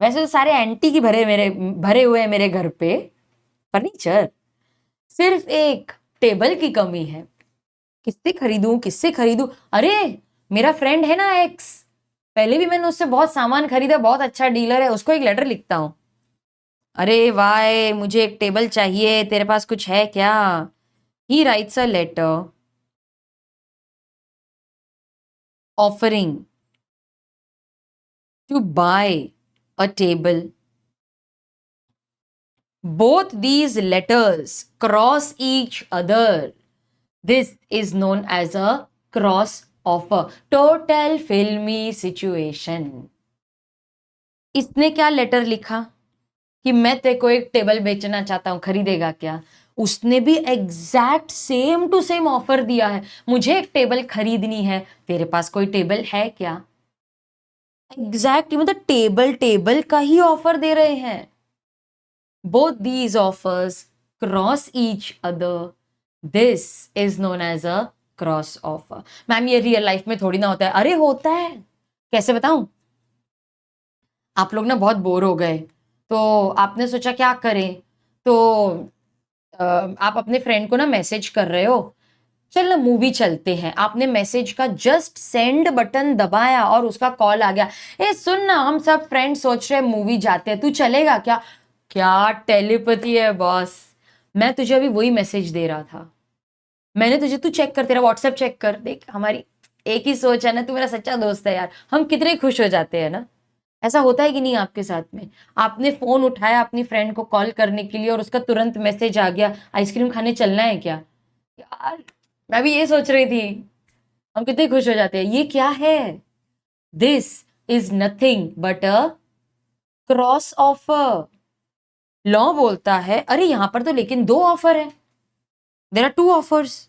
वैसे तो सारे एंटीक ही भरे हुए हैं मेरे घर पे फर्नीचर, सिर्फ एक टेबल की कमी है. किससे खरीदूं. अरे मेरा फ्रेंड है ना एक्स, पहले भी मैंने उससे बहुत सामान खरीदा, बहुत अच्छा डीलर है, उसको एक लेटर लिखता हूं. अरे वाई, मुझे एक टेबल चाहिए, तेरे पास कुछ है क्या? He writes a letter offering to buy a table. Both these letters cross each other. This is known as a cross offer. Total filmy situation. इसने क्या लेटर लिखा कि मैं तेरे को एक टेबल बेचना चाहता हूं, खरीदेगा क्या? उसने भी exact same to same offer दिया है. मुझे एक टेबल खरीदनी है, तेरे पास कोई टेबल है क्या? एग्जैक्टली, मतलब टेबल का ही ऑफर दे रहे हैं. Both these offers cross each other. This is known as a cross offer. Ma'am ये रियल लाइफ में थोड़ी ना होता है. अरे होता है, कैसे बताऊं? आप लोग ना बहुत बोर हो गए तो आपने सोचा क्या करें, तो आप अपने फ्रेंड को ना मैसेज कर रहे हो चल ना मूवी चलते हैं, आपने मैसेज का जस्ट सेंड बटन दबाया और उसका कॉल आ गया, ए सुन ना हम सब फ्रेंड सोच रहे हैं मूवी जाते हैं, तू चलेगा क्या? क्या टेलीपैथी है बॉस। मैं तुझे अभी वही मैसेज दे रहा था, मैंने तुझे, तू चेक कर, तेरा व्हाट्सएप चेक कर, देख हमारी एक ही सोच है ना, तू मेरा सच्चा दोस्त है यार, हम कितने खुश हो जाते हैं ना। ऐसा होता है कि नहीं आपके साथ में? आपने फोन उठाया अपनी फ्रेंड को कॉल करने के लिए और उसका तुरंत मैसेज आ गया, आइसक्रीम खाने चलना है क्या? यार मैं भी ये सोच रही थी, हम कितने खुश हो जाते हैं। ये क्या है? This is nothing but a cross offer. Law बोलता है अरे यहां पर तो लेकिन दो ऑफर है, there are two offers,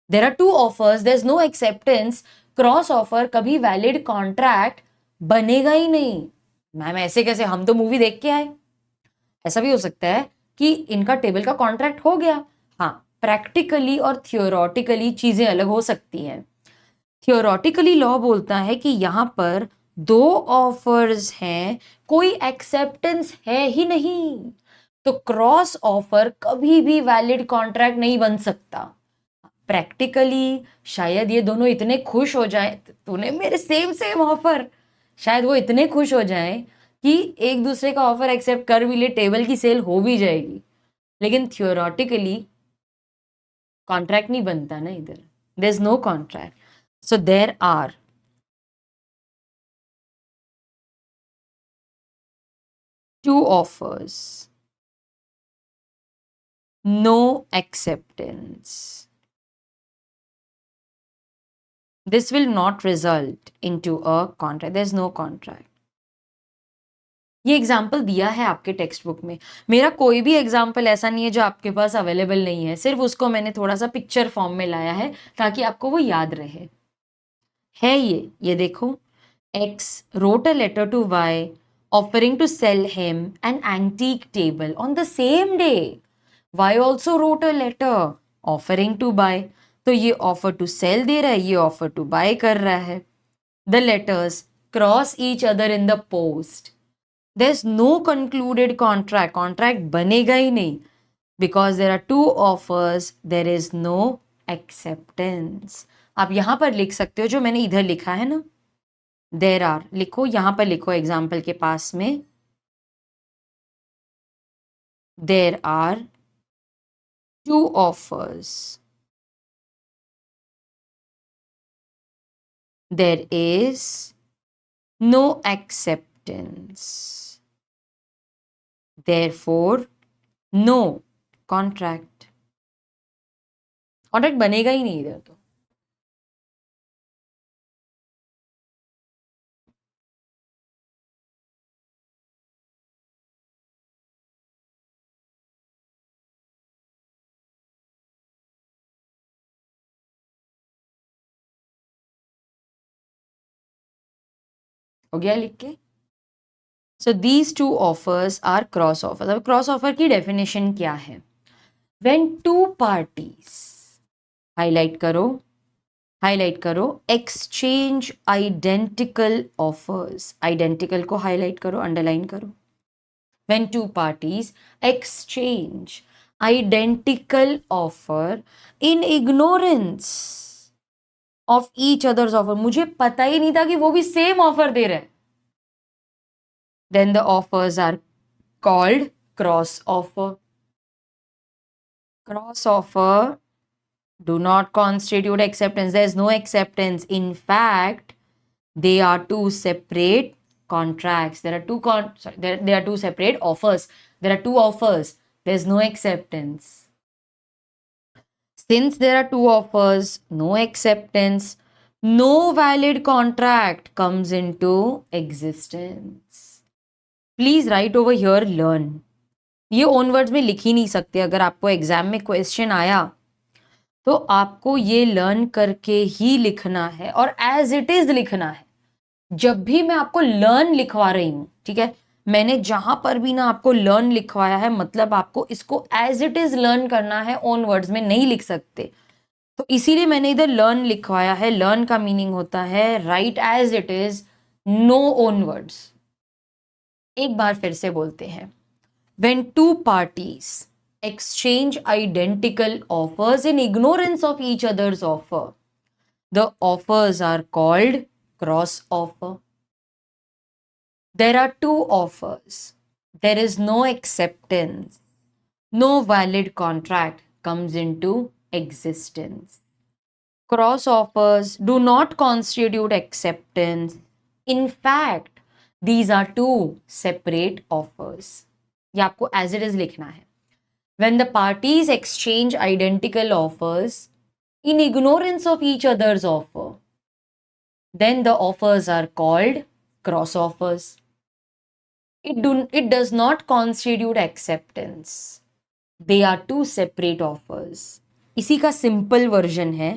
there are two offers, there is no acceptance, cross offer, कभी वैलिड कॉन्ट्रैक्ट बनेगा ही नहीं। मैम ऐसे कैसे, हम तो मूवी देख के आए। ऐसा भी हो सकता है कि इनका टेबल का कॉन्ट्रैक्ट हो गया। हाँ, प्रैक्टिकली और थियोरटिकली चीजें अलग हो सकती हैं। थियोरटिकली लॉ बोलता है कि यहां पर दो ऑफर्स हैं, कोई एक्सेप्टेंस है ही नहीं, तो क्रॉस ऑफर कभी भी वैलिड कॉन्ट्रैक्ट नहीं बन सकता। प्रैक्टिकली शायद ये दोनों इतने खुश हो जाए, तूने मेरे सेम सेम ऑफर, शायद वो इतने खुश हो जाए कि एक दूसरे का ऑफर एक्सेप्ट कर भी ले, टेबल की सेल हो भी जाएगी। लेकिन थियोरटिकली कॉन्ट्रैक्ट नहीं बनता ना इधर, there is no contract. So there are two offers, no acceptance. This will not result into a contract. There's no contract. ये एग्जाम्पल दिया है आपके टेक्स्ट बुक में। मेरा कोई भी एग्जाम्पल ऐसा नहीं है जो आपके पास अवेलेबल नहीं है, सिर्फ उसको मैंने थोड़ा सा पिक्चर फॉर्म में लाया है ताकि आपको वो याद रहे। है ये देखो, X wrote a letter to Y offering to sell him an antique table on the same day. Y also wrote a letter offering to buy. तो ये offer to sell दे रहा है, ये offer to buy कर रहा है। The letters cross each other in the post. There's no concluded contract. Contract बनेगा ही नहीं because there are two offers. There is no acceptance. आप यहां पर लिख सकते हो जो मैंने इधर लिखा है ना, देर आर लिखो, यहां पर लिखो एग्जाम्पल के पास में, there are two offers, there is no acceptance, therefore no contract. Contract बनेगा ही नहीं इधर तो। हो गया लिख के। So these two offers are cross offers. अब क्रॉस ऑफर की डेफिनेशन क्या है? व्हेन टू पार्टीज, हाईलाइट करो, हाईलाइट करो, एक्सचेंज आइडेंटिकल ऑफर्स, आइडेंटिकल को हाईलाइट करो, अंडरलाइन करो। When two parties exchange identical offer in ignorance of each other's offer, मुझे पता ही नहीं था कि वो भी सेम ऑफर दे रहे हैं, then the offers are called cross offer. Cross offer do not constitute acceptance. There is no acceptance. In fact, they are two separate contracts. There are there are two separate offers. There are two offers. There is no acceptance. Since there are two offers, no acceptance, no valid contract comes into existence. Please write over here learn. ये own words में लिख ही नहीं सकते। अगर आपको exam में question आया तो आपको ये लर्न करके ही लिखना है और एज इट इज लिखना है। जब भी मैं आपको लर्न लिखवा रही हूं, ठीक है, मैंने जहां पर भी ना आपको लर्न लिखवाया है, मतलब आपको इसको एज इट इज लर्न करना है, ओन वर्ड्स में नहीं लिख सकते। तो इसीलिए मैंने इधर लर्न लिखवाया है। लर्न का मीनिंग होता है right as it is, no own words. एक बार फिर से बोलते हैं, when two parties exchange identical offers in ignorance of each other's offer. The offers are called cross offer. There are two offers. There is no acceptance. No valid contract comes into existence. Cross offers do not constitute acceptance. In fact, these are two separate offers. ये आपको as it is लिखना है. When the parties exchange identical offers in ignorance of each other's offer, then the offers are called cross offers. It does not constitute acceptance. They are two separate offers. इसी का simple version है.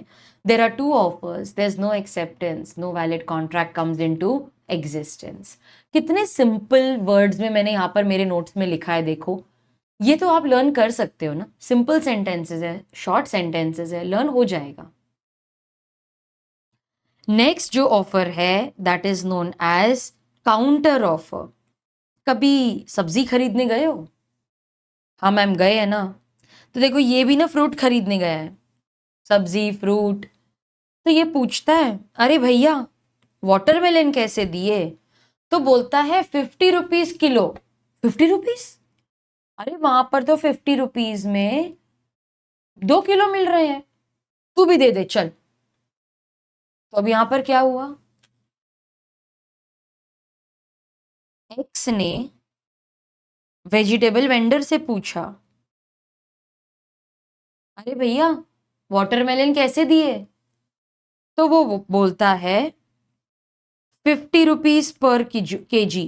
There are two offers. There's no acceptance. No valid contract comes into existence. कितने simple words में मैंने यहाँ पर मेरे notes में लिखा है देखो. ये तो आप लर्न कर सकते हो ना. सिंपल सेंटेंसेस है, शॉर्ट सेंटेंसेस है, लर्न हो जाएगा. नेक्स्ट जो ऑफर है that is known as counter offer. कभी सब्जी खरीदने गए हो? हाँ मैम गए हैं ना. तो देखो ये भी ना फ्रूट खरीदने गया है, सब्जी फ्रूट. तो ये पूछता है अरे भैया वाटरमेलन कैसे दिए? तो बोलता है 50 रुपीज किलो. 50 रुपीज? अरे वहां पर तो 50 रुपीज में 2 किलो मिल रहे हैं, तू भी दे दे चल. तो अब यहां पर क्या हुआ? एक्स ने वेजिटेबल वेंडर से पूछा अरे भैया वाटरमेलन कैसे दिए? तो वो बोलता है 50 रुपीज पर केजी.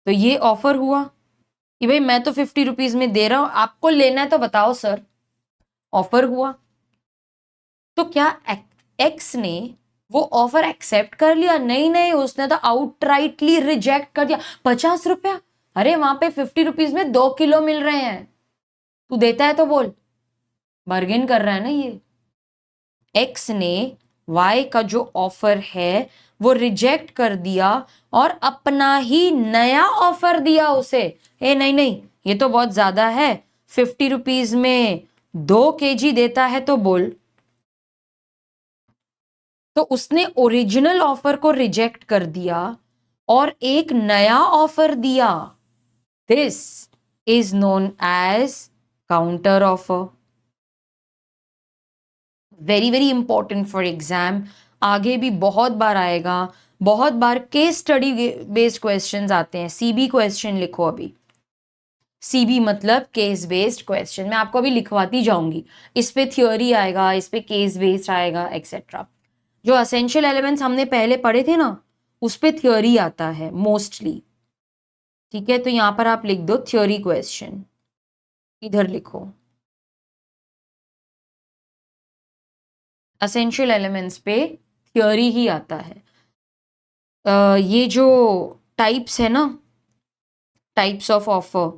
तो ये ऑफर हुआ कि भाई मैं तो 50 रुपीज में दे रहा हूं, आपको लेना है तो बताओ सर. ऑफर हुआ. तो क्या एक्स ने वो ऑफर एक्सेप्ट कर लिया? नहीं नहीं, उसने तो आउटराइटली रिजेक्ट कर दिया. 50 रुपया? अरे वहां पे 50 रुपीज में 2 किलो मिल रहे हैं, तू देता है तो बोल. बार्गेन कर रहा है ना ये. एक्स ने वाई का जो ऑफर है वो रिजेक्ट कर दिया और अपना ही नया ऑफर दिया उसे. ए नहीं नहीं, ये तो बहुत ज्यादा है, 50 रुपीज में 2 केजी देता है तो बोल. तो उसने ओरिजिनल ऑफर को रिजेक्ट कर दिया और एक नया ऑफर दिया. This is known as counter offer. Very very important for exam. आगे भी बहुत बार आएगा, बहुत बार केस स्टडी बेस्ड क्वेश्चंस आते हैं. सीबी क्वेश्चन लिखो अभी. सीबी मतलब केस बेस्ड क्वेश्चन. मैं आपको अभी लिखवाती जाऊंगी. इस पे थ्योरी आएगा, इस पे केस बेस्ड आएगा एक्सेट्रा. जो असेंशियल एलिमेंट्स हमने पहले पढ़े थे ना, उस पे थ्योरी आता है मोस्टली. ठीक है, तो यहां पर आप लिख दो थ्योरी क्वेश्चन. इधर लिखो असेंशियल एलिमेंट्स पे थ्योरी ही आता है. ये जो टाइप्स है ना, टाइप्स ऑफ ऑफर,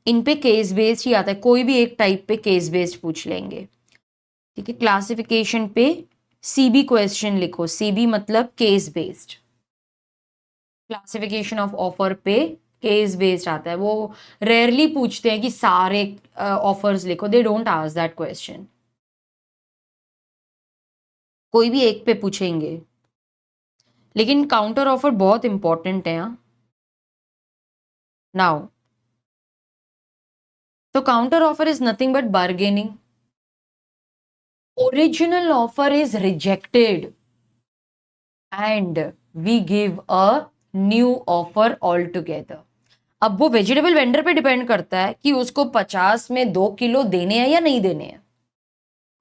इन पे केस बेस्ड ही आता है. कोई भी एक टाइप पे केस बेस्ड पूछ लेंगे. ठीक है, क्लासिफिकेशन पे सीबी क्वेश्चन लिखो. सीबी मतलब case based. Classification of offer पे केस बेस्ड आता है. वो रेयरली पूछते हैं कि सारे ऑफर्स लिखो. They don't ask that question. कोई भी एक पे पूछेंगे. लेकिन काउंटर ऑफर बहुत इंपॉर्टेंट है. नाउ तो counter offer is nothing but bargaining. Original offer is rejected and we give a new offer altogether. अब वो वेजिटेबल वेंडर पे डिपेंड करता है कि उसको 50 में 2 किलो देने हैं या नहीं देने हैं.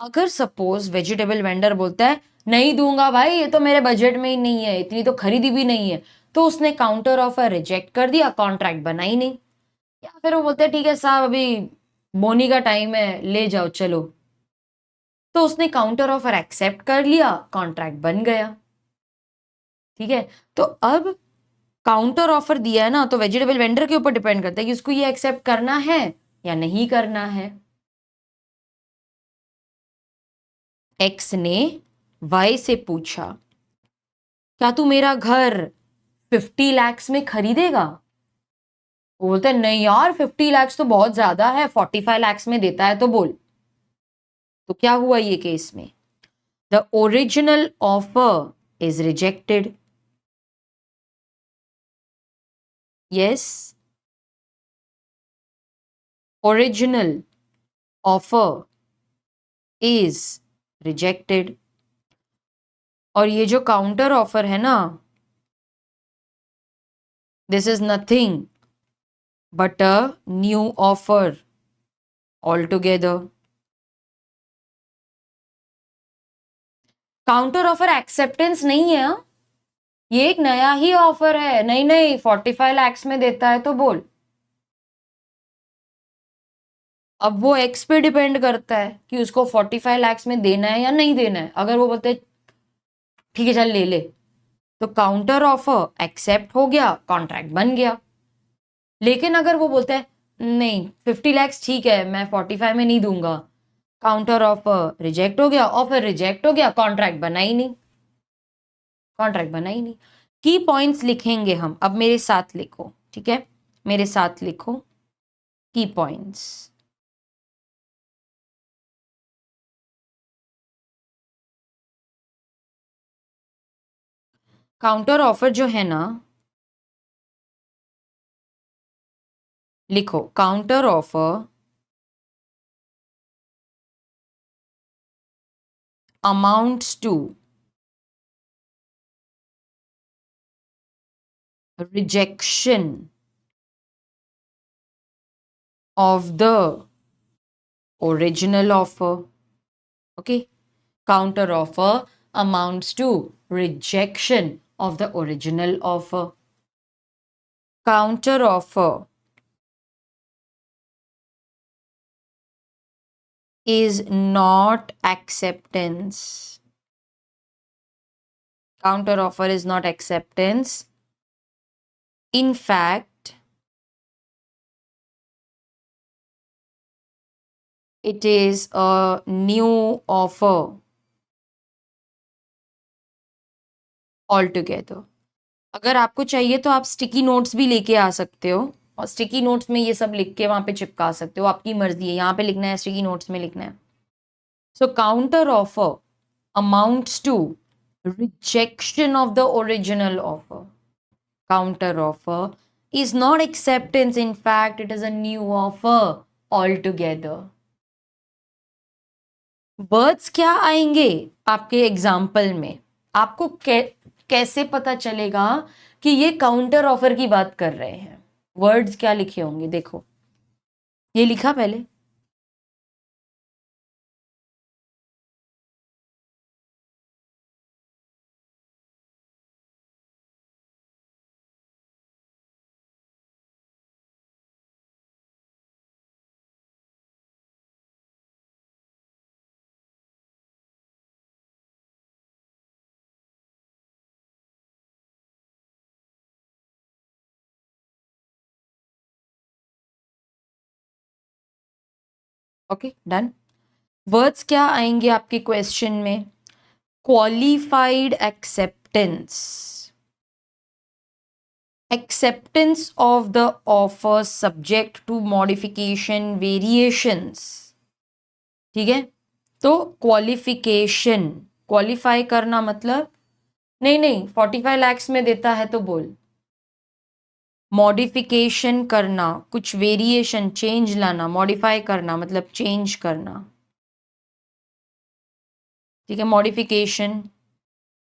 अगर सपोज वेजिटेबल वेंडर बोलता है नहीं दूंगा भाई, ये तो मेरे बजट में ही नहीं है, इतनी तो खरीदी भी नहीं है, तो उसने काउंटर ऑफर रिजेक्ट कर दिया, कॉन्ट्रैक्ट बना ही नहीं. या फिर वो बोलते हैं ठीक है साहब अभी बोनी का टाइम है, ले जाओ चलो, तो उसने काउंटर ऑफर एक्सेप्ट कर लिया, कॉन्ट्रैक्ट बन गया. ठीक है, तो अब काउंटर ऑफर दिया है ना, तो वेजिटेबल वेंडर के ऊपर डिपेंड करता है कि उसको ये एक्सेप्ट करना है या नहीं करना है. एक्स ने वाई से पूछा क्या तू मेरा घर 50 lakhs में खरीदेगा? वो बोलता है नहीं यार 50 lakhs तो बहुत ज्यादा है, 45 lakhs में देता है तो बोल। तो क्या हुआ ये केस में? The original offer is rejected. Yes, original offer is rejected. और ये जो काउंटर ऑफर है ना, this is nothing but a new offer all together. Counter offer acceptance नहीं है, हाँ? ये एक नया ही ऑफर है। नहीं नहीं 45 lakhs में देता है तो बोल। अब वो एक्स पे डिपेंड करता है कि उसको 45 lakhs में देना है या नहीं देना है। अगर वो बोलते ठीक है चल ले ले, तो काउंटर ऑफर एक्सेप्ट हो गया, कॉन्ट्रैक्ट बन गया। लेकिन अगर वो बोलते हैं नहीं 50 lakhs ठीक है, मैं 45 में नहीं दूंगा, काउंटर ऑफर रिजेक्ट हो गया, ऑफर रिजेक्ट हो गया, कॉन्ट्रैक्ट बना ही नहीं, कॉन्ट्रैक्ट बना ही नहीं। की पॉइंट्स लिखेंगे हम, अब मेरे साथ लिखो, ठीक है, मेरे साथ लिखो की पॉइंट्स। काउंटर ऑफर जो है ना, लिखो counter offer amounts to rejection of the original offer. Okay, counter offer amounts to rejection of the original offer. Counter offer is not acceptance. Counter offer is not acceptance. In fact, it is a new offer altogether. अगर आपको चाहिए तो आप sticky notes भी लेके आ सकते हो, और स्टिकी नोट्स में ये सब लिख के वहां पे चिपका सकते हो, आपकी मर्जी है, यहाँ पे लिखना है स्टिकी नोट्स में लिखना है। So counter offer amounts to rejection of the original offer. Counter offer is not acceptance, in fact it is a new offer altogether. Words क्या आएंगे आपके एग्जाम्पल में? आपको कैसे पता चलेगा कि ये काउंटर ऑफर की बात कर रहे हैं? वर्ड्स क्या लिखे होंगे, देखो ये लिखा पहले। Okay done. वर्ड्स क्या आएंगे आपके क्वेश्चन में? Qualified acceptance, acceptance of the offer subject to modification variations. ठीक है, तो क्वालिफिकेशन, क्वालिफाई करना मतलब नहीं नहीं 45 lakhs में देता है तो बोल। मॉडिफिकेशन करना, कुछ वेरिएशन चेंज लाना, मॉडिफाई करना मतलब चेंज करना, ठीक है। मॉडिफिकेशन,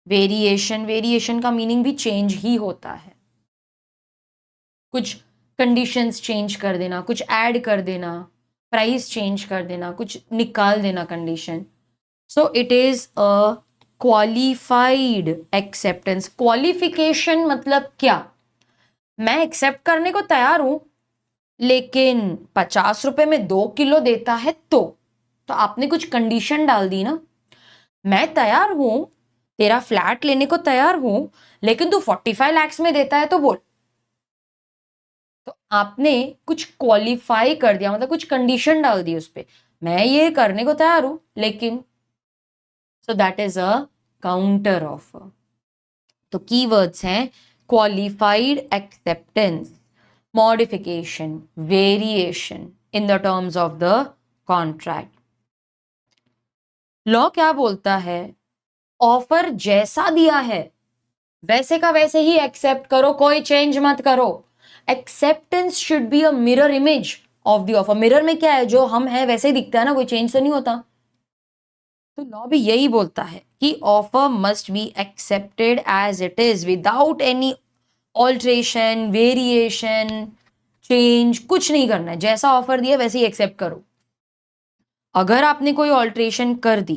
वेरिएशन, वेरिएशन का मीनिंग भी चेंज ही होता है। कुछ कंडीशंस चेंज कर देना, कुछ ऐड कर देना, प्राइस चेंज कर देना, कुछ निकाल देना condition. So it is a qualified acceptance. Qualification मतलब क्या? मैं एक्सेप्ट करने को तैयार हूं, लेकिन 50 रुपए में 2 किलो देता है तो आपने कुछ कंडीशन डाल दी ना। मैं तैयार हूं, तेरा फ्लैट लेने को तैयार हूं, लेकिन तू 45 lakhs में देता है तो बोल। तो आपने कुछ क्वालिफाई कर दिया, मतलब कुछ कंडीशन डाल दी उस पर, मैं ये करने को तैयार हूं लेकिन। So that is a counter offer. तो कीवर्ड्स हैं qualified acceptance, modification, variation in the terms of the contract. Law क्या बोलता है? ऑफर जैसा दिया है वैसे का वैसे ही एक्सेप्ट करो, कोई चेंज मत करो. Acceptance should be a mirror image of the offer. Mirror में क्या है, जो हम है वैसे ही दिखता है ना, कोई चेंज तो नहीं होता. तो लॉ भी यही बोलता है कि offer must be accepted as it is without any alteration, variation, change. कुछ नहीं करना है, जैसा ऑफर दिया वैसे ही एक्सेप्ट करो. अगर आपने कोई ऑल्ट्रेशन कर दी,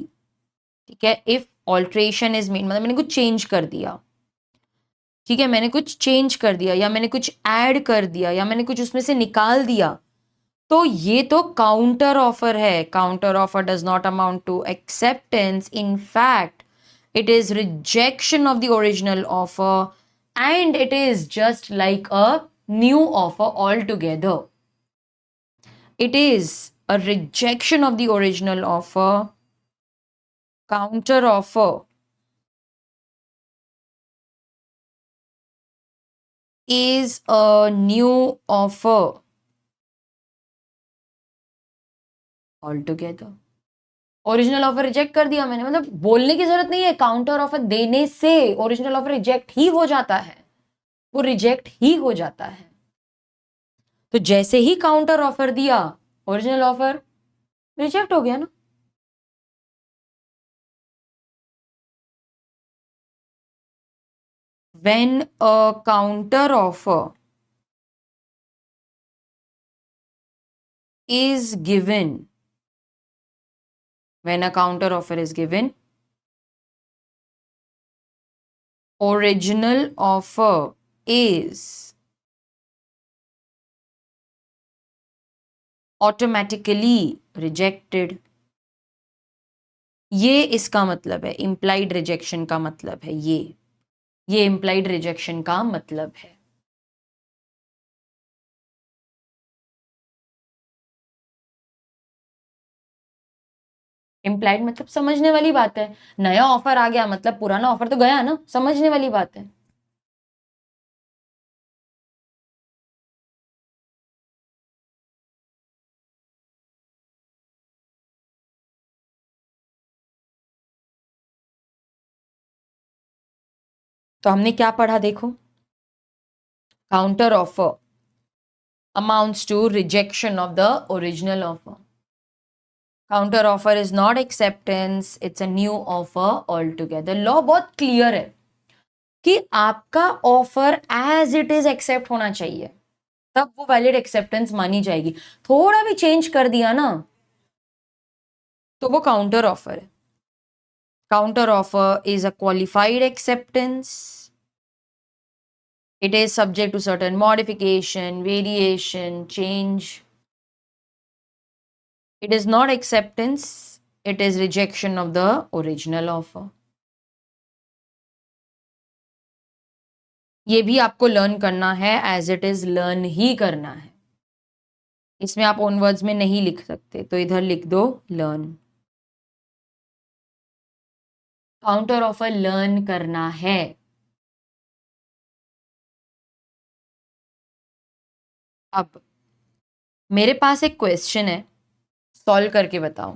ठीक है, इफ ऑल्ट्रेशन इज मीन मतलब मैंने कुछ चेंज कर दिया, ठीक है, मैंने कुछ चेंज कर दिया या मैंने कुछ ऐड कर दिया या मैंने कुछ उसमें से निकाल दिया, तो ये तो काउंटर ऑफर है. Counter offer does not amount to acceptance. In fact it is rejection of the original offer and it is just like a new offer altogether. It is a rejection of the original offer. Counter offer is a new offer altogether. Original offer reject कर दिया मैंने, मतलब बोलने की जरूरत नहीं है, counter offer देने से ओरिजिनल ऑफर रिजेक्ट ही हो जाता है, वो रिजेक्ट ही हो जाता है. तो जैसे ही काउंटर ऑफर दिया ओरिजिनल ऑफर रिजेक्ट हो गया ना. When a counter offer is given, when a counter offer is given, original offer is automatically rejected. ये इसका मतलब है, implied rejection का मतलब है ये implied rejection का मतलब है. इम्प्लाइड मतलब समझने वाली बात है. नया ऑफर आ गया मतलब पुराना ऑफर तो गया ना, समझने वाली बात है. तो हमने क्या पढ़ा देखो. Counter offer amounts to rejection of the original offer. Counter offer is not acceptance, it's a new offer altogether. Law बहुत क्लियर है कि आपका offer as it is accept होना चाहिए, तब वो वैलिड एक्सेप्टेंस मानी जाएगी. थोड़ा भी चेंज कर दिया ना तो वो काउंटर ऑफर है. Counter offer is a qualified acceptance. It is subject to certain modification, variation, change. It is not acceptance, it is rejection of the original offer. ये भी आपको लर्न करना है, एज इट इज लर्न ही करना है. इसमें आप ओन वर्ड्स में नहीं लिख सकते, तो इधर लिख दो लर्न. काउंटर ऑफर लर्न करना है. अब मेरे पास एक क्वेश्चन है, सॉल्व करके बताओ.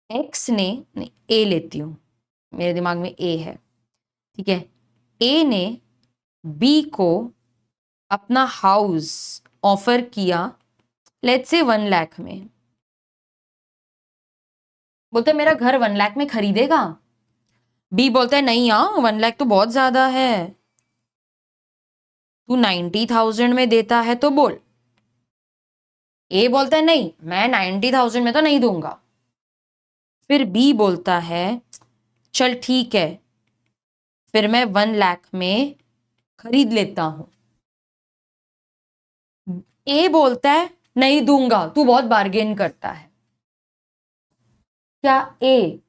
एक्स ने, नहीं ए लेती हूं, मेरे दिमाग में ए है, ठीक है. ए ने बी को अपना हाउस ऑफर किया, लेट्स से 1 लाख में. बोलते मेरा घर 1 लाख में खरीदेगा. बी बोलता है नहीं यार, 1 लाख तो बहुत ज्यादा है, तू 90,000 में देता है तो बोल. ए बोलता है नहीं, मैं 90,000 में तो नहीं दूंगा. फिर बी बोलता है चल ठीक है, फिर मैं 1 लाख में खरीद लेता हूं. ए बोलता है नहीं दूंगा, तू बहुत बार्गेन करता है. क्या ए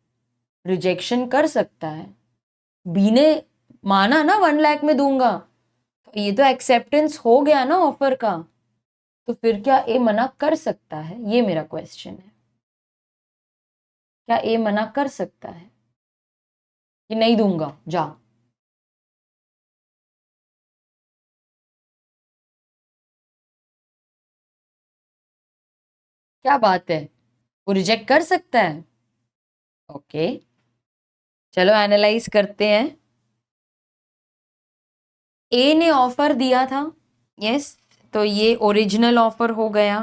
रिजेक्शन कर सकता है? बी ने माना ना 1 लाख में दूंगा, तो ये तो एक्सेप्टेंस हो गया ना ऑफर का, तो फिर क्या ए मना कर सकता है? ये मेरा क्वेश्चन है. क्या ए मना कर सकता है कि नहीं दूंगा जा? क्या बात है, वो रिजेक्ट कर सकता है? ओके, चलो एनालाइज करते हैं। ए ने ऑफर दिया था, यस, तो ये ओरिजिनल ऑफर हो गया।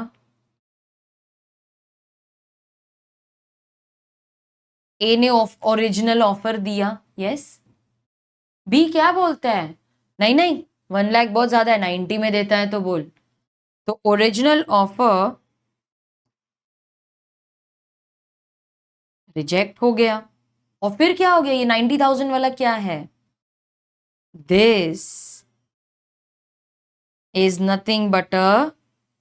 ए ने ओरिजिनल ऑफर दिया, यस। बी क्या बोलता है? नहीं नहीं, 1 लाख बहुत ज्यादा है, 90 में देता है तो बोल। तो ओरिजिनल ऑफर रिजेक्ट हो गया। और फिर क्या हो गया, ये 90,000 वाला क्या है? This is nothing but a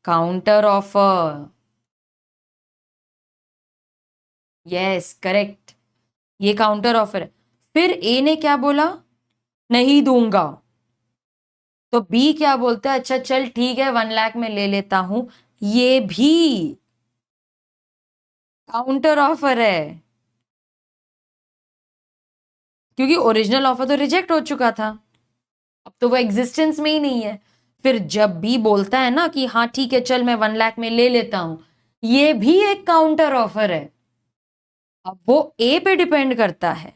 counter offer. Yes correct, ये काउंटर ऑफर है। फिर ए ने क्या बोला? नहीं दूंगा। तो बी क्या बोलता है? अच्छा चल ठीक है, 1 लाख में ले लेता हूं। ये भी काउंटर ऑफर है, क्योंकि ओरिजिनल ऑफर तो रिजेक्ट हो चुका था, अब तो वो एग्जिस्टेंस में ही नहीं है। फिर जब बी बोलता है ना कि हाँ ठीक है चल मैं 1 लाख में ले लेता हूं, ये भी एक काउंटर ऑफर है। अब वो ए पे डिपेंड करता है।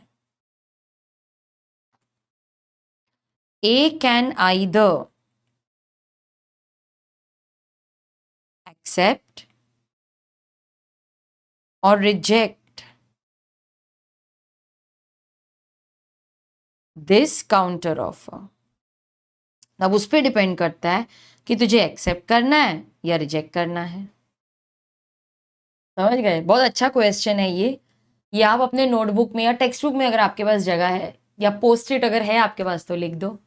ए कैन आइदर एक्सेप्ट और रिजेक्ट दिस काउंटर ऑफर। अब उस पर डिपेंड करता है कि तुझे एक्सेप्ट करना है या रिजेक्ट करना है। समझ गए? बहुत अच्छा क्वेश्चन है ये आप अपने नोटबुक में या टेक्स्ट बुक में अगर आपके पास जगह है, या पोस्ट इट अगर है आपके पास तो लिख दो।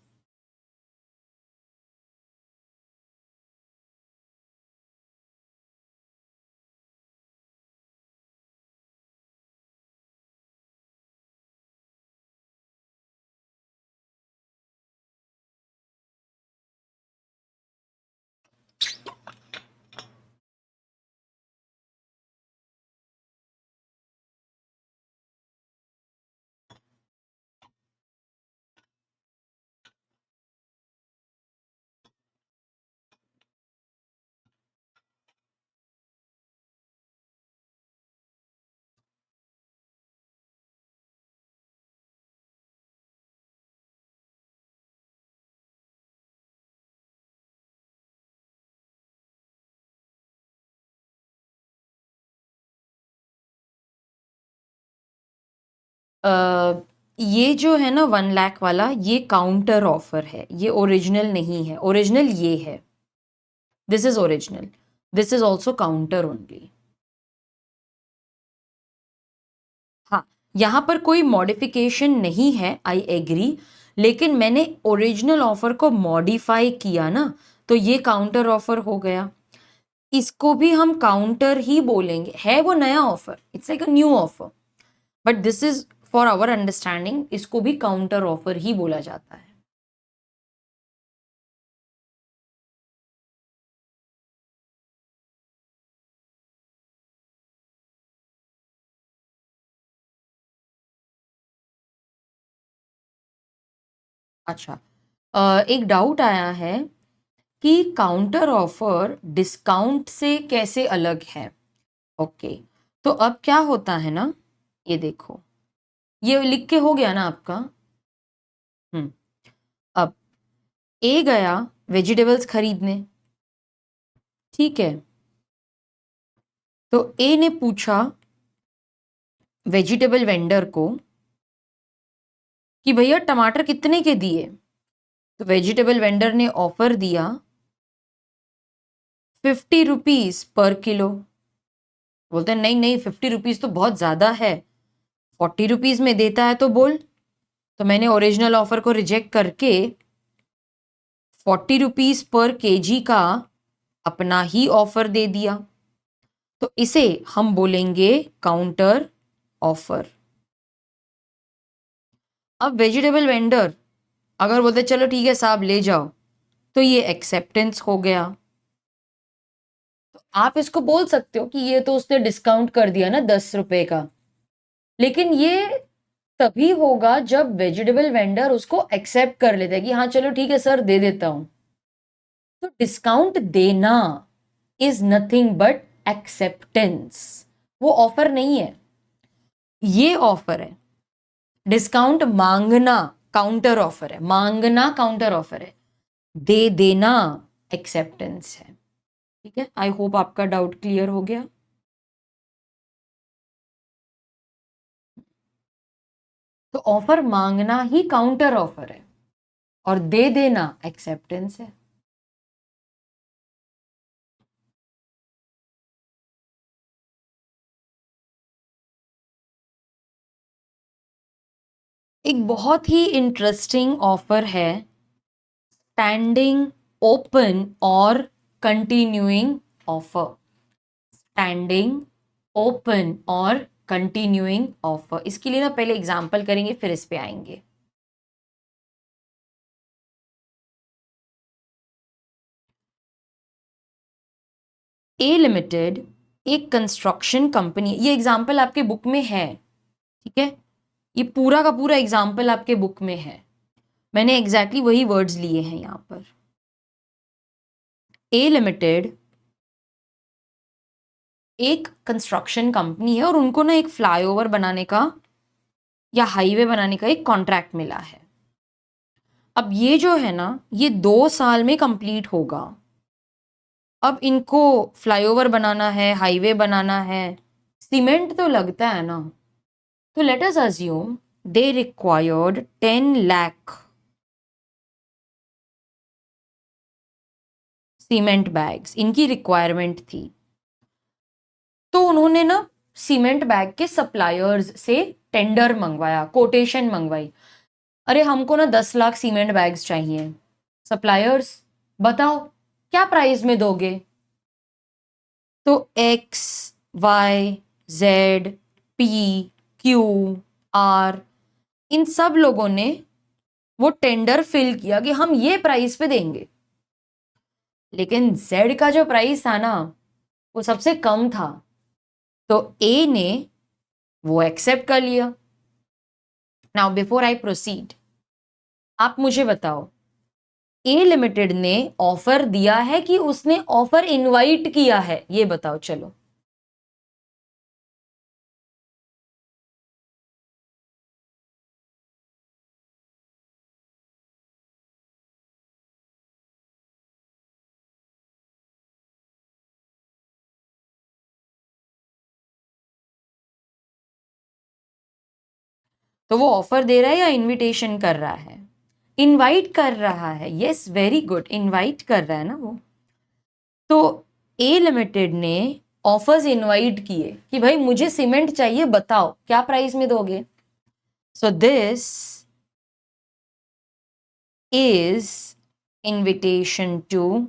ये जो है ना 1 लाख वाला, ये काउंटर ऑफर है, ये ओरिजिनल नहीं है। ओरिजिनल ये है, this is original, this is also counter only. हाँ, यहां पर कोई मॉडिफिकेशन नहीं है, आई एग्री, लेकिन मैंने ओरिजिनल ऑफर को मॉडिफाई किया ना, तो ये काउंटर ऑफर हो गया। इसको भी हम काउंटर ही बोलेंगे, है वो नया offer, it's like a new offer, but this is for our understanding, इसको भी काउंटर ऑफर ही बोला जाता है। अच्छा, एक डाउट आया है कि काउंटर ऑफर डिस्काउंट से कैसे अलग है। ओके, तो अब क्या होता है ना, ये देखो, ये लिख के हो गया ना आपका। हम्म, अब ए गया वेजिटेबल्स खरीदने, ठीक है, तो ए ने पूछा वेजिटेबल वेंडर को कि भैया टमाटर कितने के दिए। तो वेजिटेबल वेंडर ने ऑफर दिया 50 रुपीज पर किलो। बोलते हैं नहीं नहीं, 50 रुपीज तो बहुत ज्यादा है, 40 रुपीज में देता है तो बोल। तो मैंने ओरिजिनल ऑफर को रिजेक्ट करके 40 रुपीज पर केजी का अपना ही ऑफर दे दिया। तो इसे हम बोलेंगे काउंटर ऑफर। अब वेजिटेबल वेंडर अगर बोलते चलो ठीक है साहब ले जाओ, तो ये एक्सेप्टेंस हो गया। तो आप इसको बोल सकते हो कि ये तो उसने डिस्काउंट कर दिया ना 10 रुपए का, लेकिन ये तभी होगा जब वेजिटेबल वेंडर उसको एक्सेप्ट कर लेता है कि हाँ चलो ठीक है सर दे देता हूं। तो डिस्काउंट देना इज नथिंग बट एक्सेप्टेंस, वो ऑफर नहीं है, ये ऑफर है। डिस्काउंट मांगना काउंटर ऑफर है, मांगना काउंटर ऑफर है, दे देना एक्सेप्टेंस है। ठीक है, आई होप आपका डाउट क्लियर हो गया। तो ऑफर मांगना ही काउंटर ऑफर है और दे देना एक्सेप्टेंस है। एक बहुत ही इंटरेस्टिंग ऑफर है, स्टैंडिंग ओपन और कंटिन्यूइंग ऑफर। स्टैंडिंग ओपन और कंटिन्यूइंग ऑफर, इसके लिए ना पहले एग्जांपल करेंगे फिर इस पे आएंगे। ए लिमिटेड एक कंस्ट्रक्शन कंपनी, ये एग्जांपल आपके बुक में है, ठीक है, ये पूरा का पूरा एग्जांपल आपके बुक में है, मैंने एग्जैक्टली वही वर्ड्स लिए हैं यहां पर। ए लिमिटेड एक कंस्ट्रक्शन कंपनी है और उनको ना एक फ्लाईओवर बनाने का या हाईवे बनाने का एक कॉन्ट्रैक्ट मिला है। अब ये जो है ना, ये 2 साल में कंप्लीट होगा। अब इनको फ्लाईओवर बनाना है, हाईवे बनाना है, सीमेंट तो लगता है ना, तो let us assume they required 10 lakh cement bags, इनकी रिक्वायरमेंट थी। तो उन्होंने ना सीमेंट बैग के सप्लायर्स से टेंडर मंगवाया, कोटेशन मंगवाई, अरे हमको ना 10 लाख सीमेंट बैग्स चाहिए, सप्लायर्स बताओ क्या प्राइस में दोगे। तो X Y Z P Q R, इन सब लोगों ने वो टेंडर फिल किया कि हम ये प्राइस पे देंगे, लेकिन जेड का जो प्राइस था ना वो सबसे कम था, तो ए ने वो एक्सेप्ट कर लिया। नाउ बिफोर आई प्रोसीड, आप मुझे बताओ, ए लिमिटेड ने ऑफर दिया है कि उसने ऑफर इनवाइट किया है, ये बताओ चलो। तो वो ऑफर दे रहा है या इनविटेशन कर रहा है? इनवाइट कर रहा है, यस वेरी गुड, इनवाइट कर रहा है ना वो। तो ए लिमिटेड ने ऑफर्स इनवाइट किए कि भाई मुझे सीमेंट चाहिए, बताओ क्या प्राइस में दोगे। So this is invitation to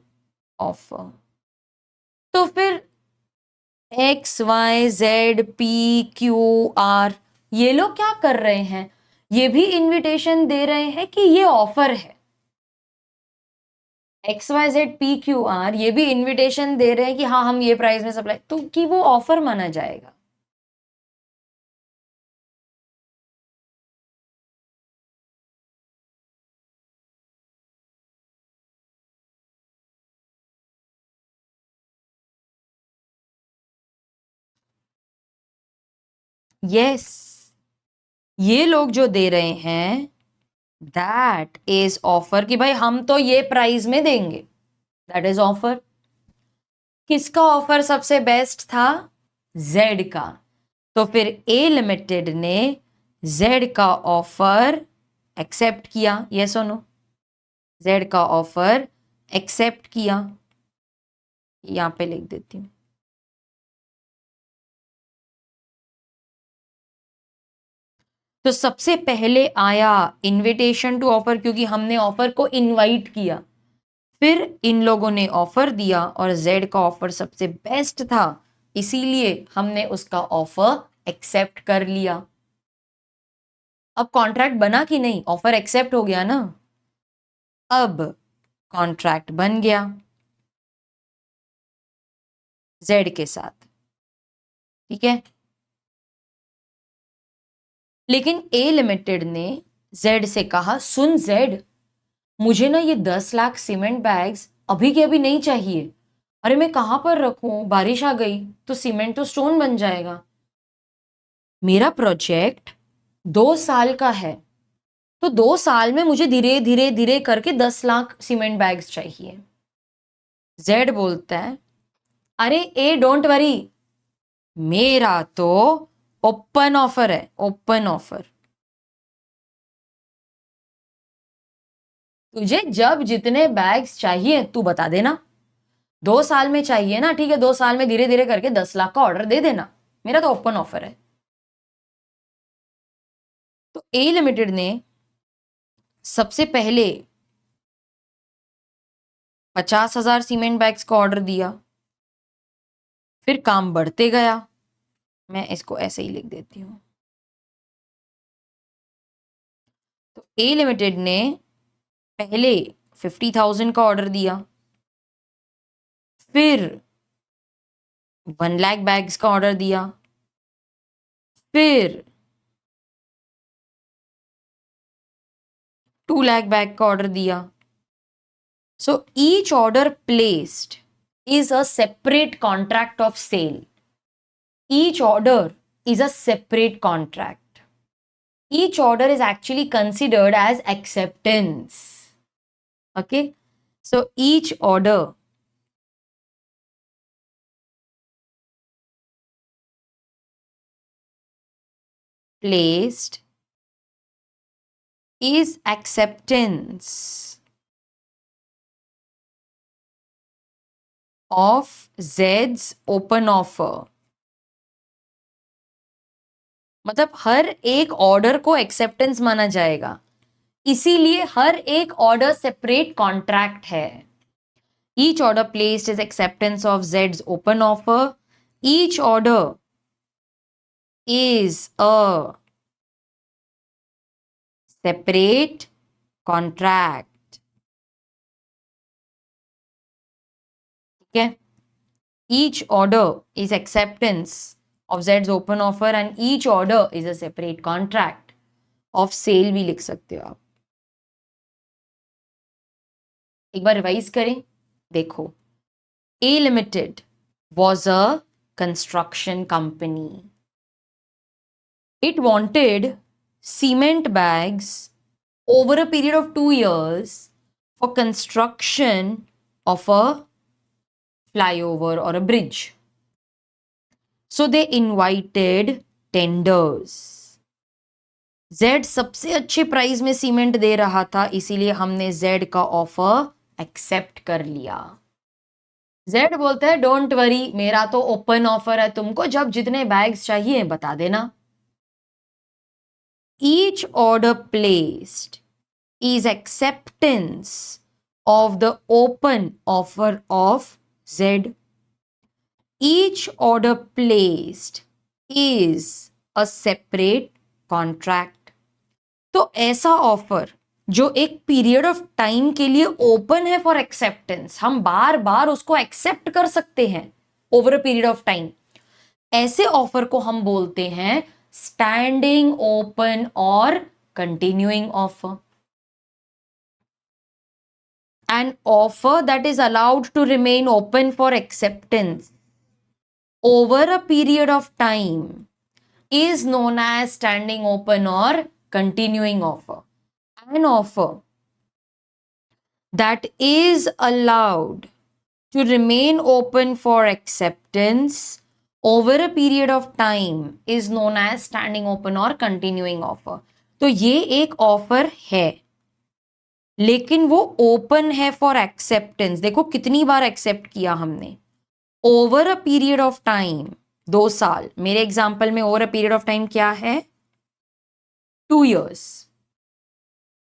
offer. तो फिर X Y Z P Q R, ये लोग क्या कर रहे हैं, ये भी इनविटेशन दे रहे हैं कि ये ऑफर है। X Y Z P Q R ये भी इनविटेशन दे रहे हैं कि हाँ हम ये प्राइस में सप्लाई, तो कि वो ऑफर माना जाएगा। यस, ये लोग जो दे रहे हैं दैट इज ऑफर, कि भाई हम तो ये प्राइस में देंगे, दैट इज ऑफर। किसका ऑफर सबसे बेस्ट था? जेड का। तो फिर ए लिमिटेड ने जेड का ऑफर एक्सेप्ट किया, यस और नो? जेड का ऑफर एक्सेप्ट किया, यहां पे लिख देती हूं। तो सबसे पहले आया इनविटेशन टू ऑफर, क्योंकि हमने ऑफर को इनवाइट किया, फिर इन लोगों ने ऑफर दिया और जेड का ऑफर सबसे बेस्ट था, इसीलिए हमने उसका ऑफर एक्सेप्ट कर लिया। अब कॉन्ट्रैक्ट बना कि नहीं? ऑफर एक्सेप्ट हो गया ना, अब कॉन्ट्रैक्ट बन गया जेड के साथ, ठीक है। लेकिन ए लिमिटेड ने जेड से कहा, सुन जेड, मुझे ना ये 10 लाख सीमेंट बैग्स अभी के अभी नहीं चाहिए, अरे मैं कहाँ पर रखूं, बारिश आ गई तो सीमेंट तो स्टोन बन जाएगा। मेरा प्रोजेक्ट 2 साल का है, तो 2 साल में मुझे धीरे धीरे धीरे करके 10 लाख सीमेंट बैग्स चाहिए। जेड बोलता है अरे ए डोंट वरी, मेरा तो ओपन ऑफर है, ओपन ऑफर। तुझे जब जितने बैग्स चाहिए तू बता देना। 2 साल में चाहिए ना, ठीक है, 2 साल में धीरे धीरे करके 10 लाख का ऑर्डर दे देना, मेरा तो ओपन ऑफर है। तो ए लिमिटेड ने सबसे पहले 50,000 सीमेंट बैग्स का ऑर्डर दिया, फिर काम बढ़ते गया। मैं इसको ऐसे ही लिख देती हूं। तो ए लिमिटेड ने पहले 50,000 का ऑर्डर दिया, फिर 1 लाख बैग्स का ऑर्डर दिया, फिर 2 लाख बैग का ऑर्डर दिया। So each order placed is a separate contract of sale. Each order is a separate contract. Each order is actually considered as acceptance. Okay, so each order placed is acceptance of Z's open offer. मतलब हर एक order को acceptance माना जाएगा, इसीलिए हर एक order separate contract है। Each order placed is acceptance of Z's open offer. Each order is a separate contract. ठीक है, each order is acceptance of Z's open offer and each order is a separate contract of sale भी लिख सकते हो आप। एक बार revise करें, देखो, A Limited was a construction company. It wanted cement bags over a period of 2 years for construction of a flyover or a bridge. So they invited tenders. Z सबसे अच्छे प्राइस में सीमेंट दे रहा था, इसीलिए हमने Z का offer accept कर लिया। Z बोलता है डोंट वरी, मेरा तो ओपन ऑफर है, तुमको जब जितने बैग्स चाहिए बता देना। Each order placed is acceptance of the open offer of Z. Each order placed is a separate contract. तो ऐसा ऑफर जो एक पीरियड ऑफ टाइम के लिए ओपन है फॉर एक्सेप्टेंस, हम बार बार उसको एक्सेप्ट कर सकते हैं over a period of time, ऐसे ऑफर को हम बोलते हैं स्टैंडिंग ओपन और continuing offer. An offer that is allowed to remain open for acceptance over a period of time is known as standing open or continuing offer. An offer that is allowed to remain open for acceptance over a period of time is known as standing open or continuing offer. तो ये एक offer है, लेकिन वो open है for acceptance. देखो कितनी बार accept किया हमने, over a period of time 2 साल। मेरे एग्जाम्पल में over a period of time क्या है, 2 years।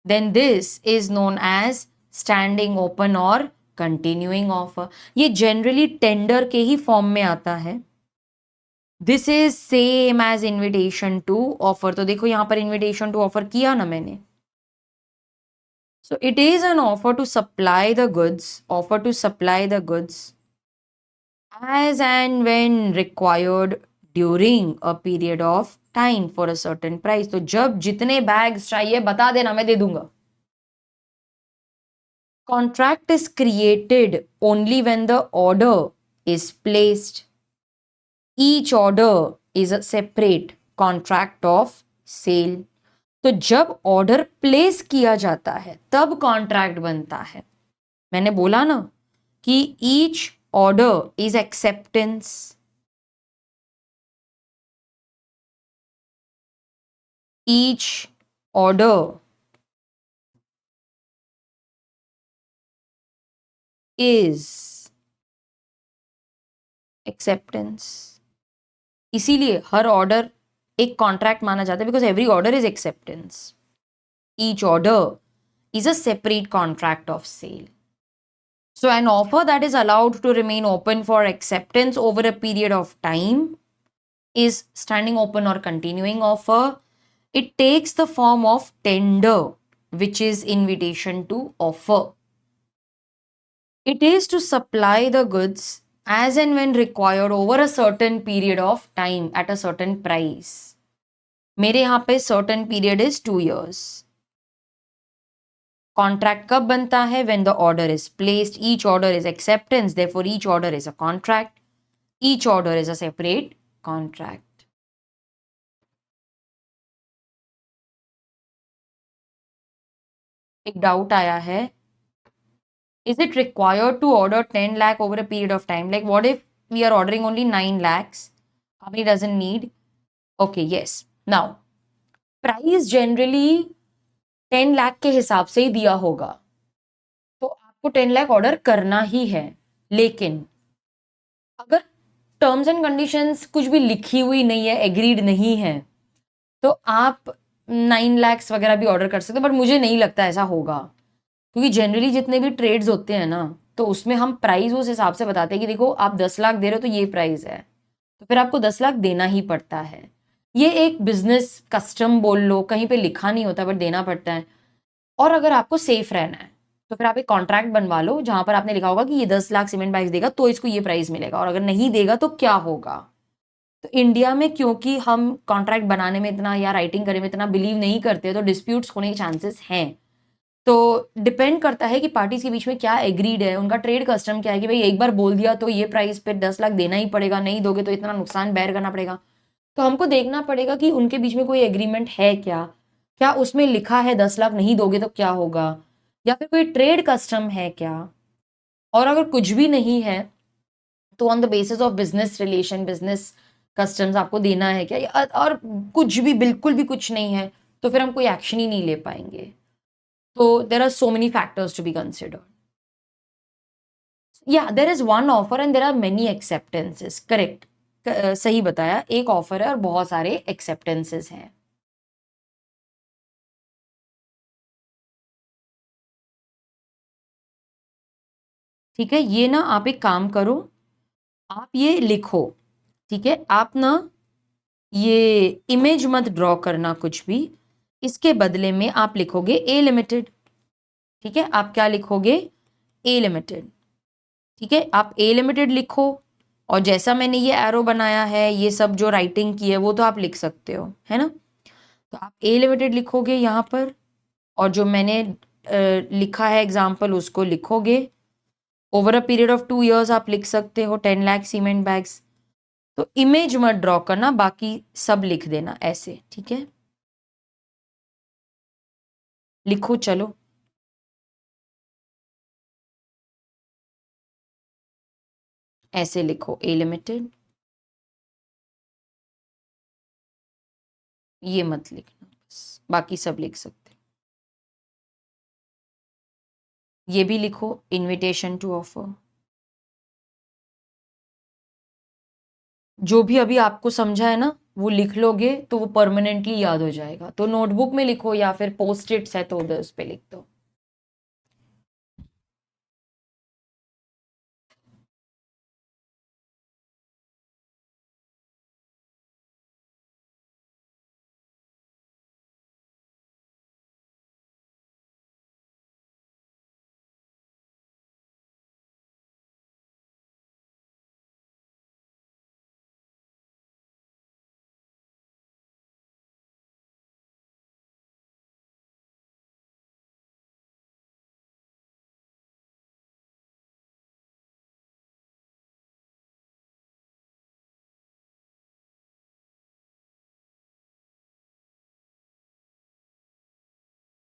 Then this is known as standing open और कंटिन्यूइंग ऑफर। ये जनरली टेंडर के ही फॉर्म में आता है। This is same as invitation to offer. तो देखो यहां पर इन्विटेशन टू ऑफर किया ना मैंने। So it is an offer to supply the goods, offer to supply the goods as and when required during a period of time for a certain price. तो जब जितने बैग्स चाहिए बता देना, मैं दे दूंगा। Contract is created only when the order is placed. Each order is a separate contract of sale. तो जब ऑर्डर प्लेस किया जाता है तब कॉन्ट्रैक्ट बनता है. मैंने बोला ना कि each order is acceptance. Each order is acceptance. इसीलिए हर ऑर्डर एक कॉन्ट्रैक्ट माना जाता है, because every order is acceptance. Each order is a separate contract of sale. So an offer that is allowed to remain open for acceptance over a period of time is standing open or continuing offer. It takes the form of tender, which is invitation to offer. It is to supply the goods as and when required over a certain period of time at a certain price. मेरे यहाँ पे certain period is 2 years. Contract कब बनता है? When the order is placed. Each order is acceptance, therefore each order is a contract. Each order is a separate contract. एक doubt आया है, is it required to order 10 lakh over a period of time? Like what if we are ordering only 9 lakhs? How many doesn't need? Okay, yes. Now, price generally 10 lakh के हिसाब से ही दिया होगा, तो आपको 10 lakh ऑर्डर करना ही है. लेकिन अगर टर्म्स एंड कंडीशंस कुछ भी लिखी हुई नहीं है, एग्रीड नहीं है, तो आप 9 lakhs वगैरह भी ऑर्डर कर सकते हो. बट मुझे नहीं लगता ऐसा होगा, क्योंकि जनरली जितने भी ट्रेड्स होते हैं ना, तो उसमें हम प्राइस उस हिसाब से बताते हैं कि देखो आप 10 लाख दे रहे हो तो ये प्राइस है, तो फिर आपको 10 लाख देना ही पड़ता है. ये एक बिजनेस कस्टम बोल लो, कहीं पे लिखा नहीं होता बट देना पड़ता है. और अगर आपको सेफ रहना है तो फिर आप एक कॉन्ट्रैक्ट बनवा लो जहां पर आपने लिखा होगा कि ये 10 लाख सीमेंट बैग्स देगा तो इसको ये प्राइस मिलेगा, और अगर नहीं देगा तो क्या होगा. तो इंडिया में क्योंकि हम कॉन्ट्रैक्ट बनाने में इतना या राइटिंग करने में इतना बिलीव नहीं करते, तो डिस्प्यूट्स होने के चांसेस हैं. तो डिपेंड करता है कि पार्टीज के बीच में क्या एग्रीड है, उनका ट्रेड कस्टम क्या है कि भाई एक बार बोल दिया तो ये प्राइस पे 10 लाख देना ही पड़ेगा, नहीं दोगे तो इतना नुकसान बेयर करना पड़ेगा. तो हमको देखना पड़ेगा कि उनके बीच में कोई एग्रीमेंट है क्या, क्या उसमें लिखा है 10 लाख नहीं दोगे तो क्या होगा, या फिर कोई ट्रेड कस्टम है क्या. और अगर कुछ भी नहीं है तो on the basis of business relation, business customs आपको देना है क्या, और कुछ भी बिल्कुल भी कुछ नहीं है तो फिर हम कोई एक्शन ही नहीं ले पाएंगे. तो there are so many factors to be considered. या there is one offer and there are many acceptances. Correct, सही बताया. एक ऑफर है और बहुत सारे एक्सेप्टेंसेस हैं. ठीक है, ये ना आप एक काम करो, आप ये लिखो. ठीक है, आप ना ये इमेज मत ड्रॉ करना कुछ भी. इसके बदले में आप लिखोगे ए लिमिटेड. ठीक है, आप क्या लिखोगे? ए लिमिटेड. ठीक है, आप ए लिमिटेड लिखो, और जैसा मैंने ये एरो बनाया है, ये सब जो राइटिंग की है वो तो आप लिख सकते हो, है ना. तो आप ए लिमिटेड लिखोगे यहाँ पर, और जो मैंने लिखा है एग्जाम्पल उसको लिखोगे. Over a period of 2 years आप लिख सकते हो 10 लाख सीमेंट बैग्स. तो इमेज मत ड्रॉ करना, बाकी सब लिख देना ऐसे. ठीक है, लिखो चलो. ऐसे लिखो ए लिमिटेड. ये मत लिखना, बस बाकी सब लिख सकते हो. ये भी लिखो इनविटेशन टू ऑफर. जो भी अभी आपको समझा है ना वो लिख लोगे तो वो परमानेंटली याद हो जाएगा. तो नोटबुक में लिखो या फिर पोस्ट इट्स है तो उधर उस पे लिख दो.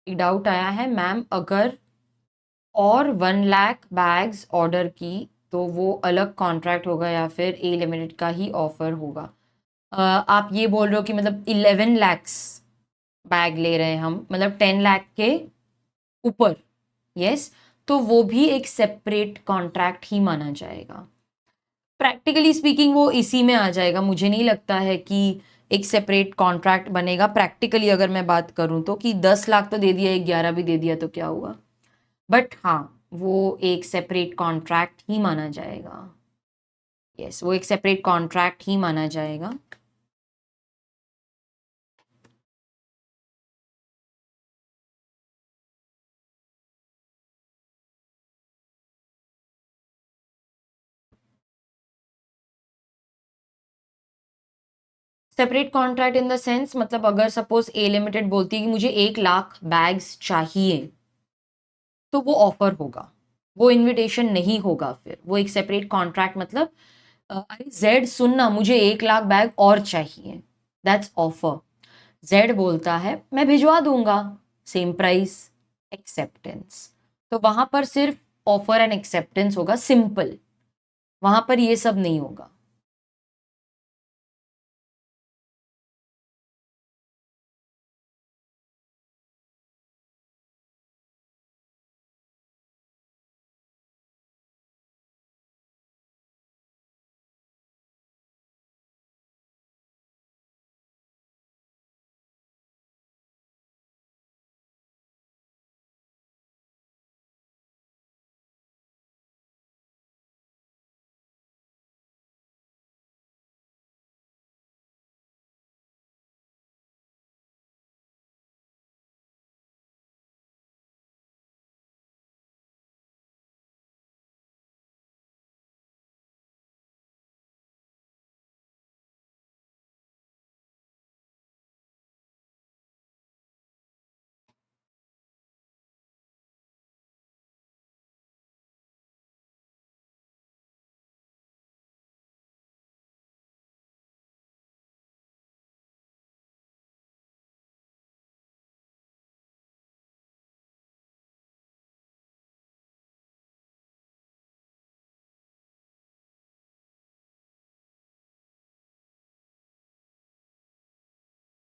एक डाउट आया है, मैम अगर और 1 लाख बैग्स ऑर्डर की तो वो अलग कॉन्ट्रैक्ट होगा या फिर ए लिमिटेड का ही ऑफर होगा? आप ये बोल रहे हो कि मतलब 11 lakhs बैग ले रहे हैं हम, मतलब 10 लाख के ऊपर? यस, तो वो भी एक सेपरेट कॉन्ट्रैक्ट ही माना जाएगा। प्रैक्टिकली स्पीकिंग वो इसी में आ जाएगा, मुझे नहीं लगता है कि एक सेपरेट कॉन्ट्रैक्ट बनेगा। प्रैक्टिकली अगर मैं बात करूं तो कि 10 लाख तो दे दिया, 11 भी दे दिया तो क्या हुआ, बट हाँ वो एक सेपरेट कॉन्ट्रैक्ट ही माना जाएगा। यस, वो एक सेपरेट कॉन्ट्रैक्ट ही माना जाएगा। Separate contract in the sense, मतलब अगर सपोज ए लिमिटेड बोलती है कि मुझे 1 लाख बैग्स चाहिए तो वो ऑफर होगा, वो इनविटेशन नहीं होगा। फिर वो एक सेपरेट कॉन्ट्रैक्ट, मतलब अरे जेड सुनना, मुझे 1 लाख बैग और चाहिए, दैट्स ऑफर। जेड बोलता है मैं भिजवा दूंगा, सेम प्राइस, एक्सेप्टेंस। तो वहां पर सिर्फ ऑफर एंड एक्सेप्टेंस होगा, सिंपल, वहां पर ये सब नहीं होगा।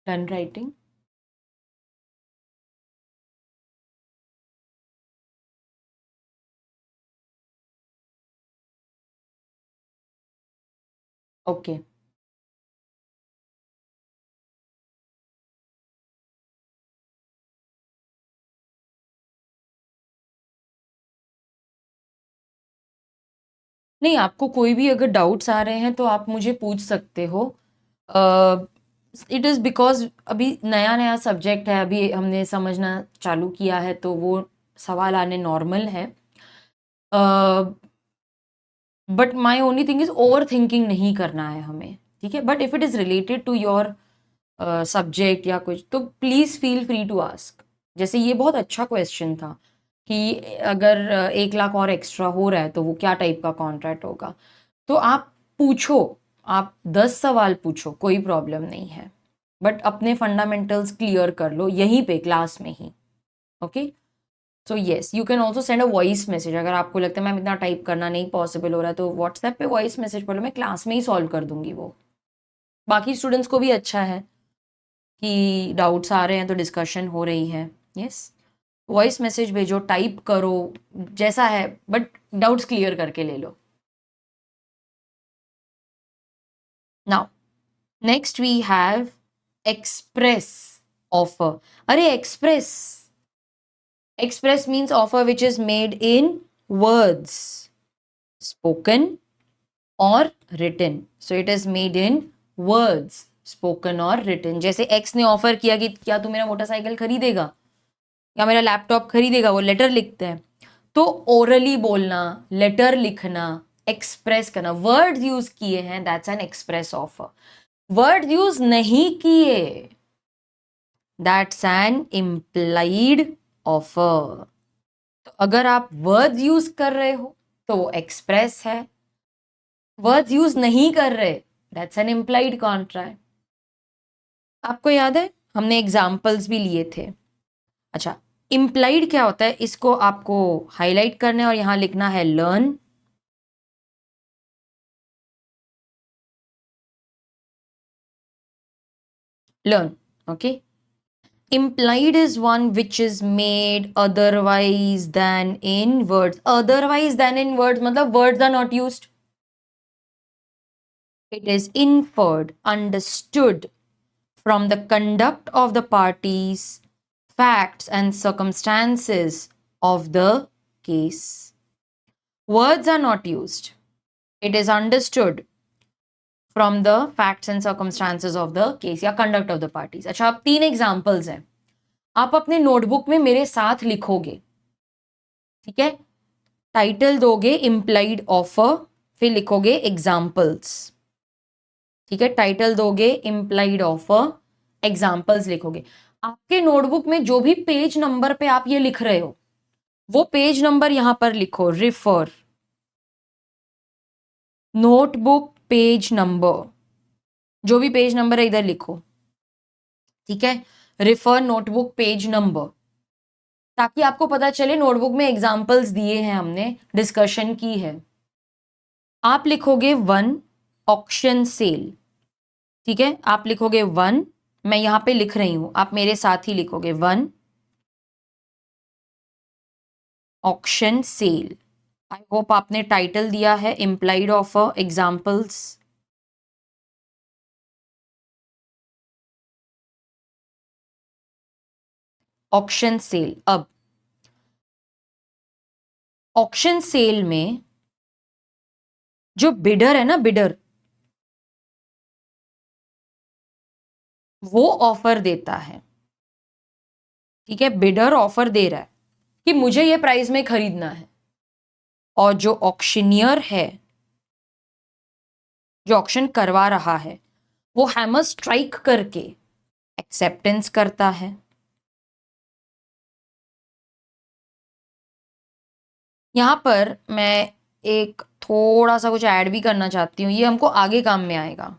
Done writing. ओके, नहीं आपको कोई भी अगर डाउट्स आ रहे हैं तो आप मुझे पूछ सकते हो। इट इज़ बिकॉज अभी नया नया सब्जेक्ट है, अभी हमने समझना चालू किया है, तो वो सवाल आने नॉर्मल है। But my only thing is overthinking नहीं करना है हमें, ठीक है? But if it is related to your subject या कुछ, तो please feel free to ask. जैसे ये बहुत अच्छा क्वेश्चन था कि अगर 1 लाख और एक्स्ट्रा हो रहा है तो वो क्या टाइप का कॉन्ट्रैक्ट होगा। तो आप पूछो, आप 10 सवाल पूछो, कोई प्रॉब्लम नहीं है, बट अपने फंडामेंटल्स क्लियर कर लो यहीं पे क्लास में ही। Okay, so yes, you can also send a voice message. अगर आपको लगता है मैम इतना टाइप करना नहीं पॉसिबल हो रहा है तो व्हाट्सएप पे वॉइस मैसेज पढ़ लो, मैं क्लास में ही सॉल्व कर दूंगी वो। बाकी स्टूडेंट्स को भी अच्छा है कि डाउट्स आ रहे हैं तो डिस्कशन हो रही है। यस, वॉइस मैसेज भेजो, टाइप करो, जैसा है, बट डाउट्स क्लियर करके ले लो। Now next we have express offer. अरे express, express means offer which is made in words, spoken और written. So it is made in words, spoken और रिटन। जैसे एक्स ने ऑफर किया कि क्या तू मेरा मोटरसाइकिल खरीदेगा या मेरा लैपटॉप खरीदेगा, वो लेटर लिखते हैं। तो ओरली बोलना, लेटर लिखना, एक्सप्रेस करना, वर्ड्स यूज किए हैं, that's an express offer. Word use नहीं किए, दैट्स एन इम्प्लाइड ऑफर। तो अगर आप वर्ड्स यूज कर रहे हो तो वो एक्सप्रेस है, वर्ड्स यूज नहीं कर रहे, दैट्स एन इम्प्लाइड कॉन्ट्रैक्ट। आपको याद है हमने एग्जाम्पल्स भी लिए थे। अच्छा, इम्प्लाइड क्या होता है, इसको आपको हाईलाइट करना है और यहां लिखना है learn. Learn, okay. Implied is one which is made otherwise than in words. Otherwise than in words मतलब words are not used. It is inferred, understood from the conduct of the parties, facts and circumstances of the case. Words are not used. It is understood from the facts and circumstances of the case या conduct of the parties. अच्छा, अब 3 examples हैं, आप अपने notebook में मेरे साथ लिखोगे, ठीक है। टाइटल दोगे इम्प्लाइड ऑफर, फिर लिखोगे एग्जाम्पल्स, ठीक है। टाइटल दोगे इम्प्लाइड ऑफर, एग्जाम्पल्स लिखोगे। आपके नोटबुक में जो भी पेज नंबर पे आप ये लिख रहे हो वो पेज नंबर यहां पर लिखो, रिफर नोटबुक पेज नंबर, जो भी पेज नंबर है इधर लिखो, ठीक है। रिफर नोटबुक पेज नंबर, ताकि आपको पता चले नोटबुक में एग्जाम्पल्स दिए हैं, हमने डिस्कशन की है। आप लिखोगे 1 ऑक्शन सेल, ठीक है। आप लिखोगे 1, मैं यहां पे लिख रही हूं, आप मेरे साथ ही लिखोगे 1 ऑक्शन सेल। आई होप आपने टाइटल दिया है implied offer examples. Auction sale. अब ऑक्शन सेल में जो बिडर है ना, बिडर, वो ऑफर देता है, ठीक है। बिडर ऑफर दे रहा है कि मुझे ये प्राइस में खरीदना है, और जो ऑक्शनियर है, जो ऑक्शन करवा रहा है, वो हैमर स्ट्राइक करके एक्सेप्टेंस करता है। यहां पर मैं एक थोड़ा सा कुछ ऐड भी करना चाहती हूँ, ये हमको आगे काम में आएगा।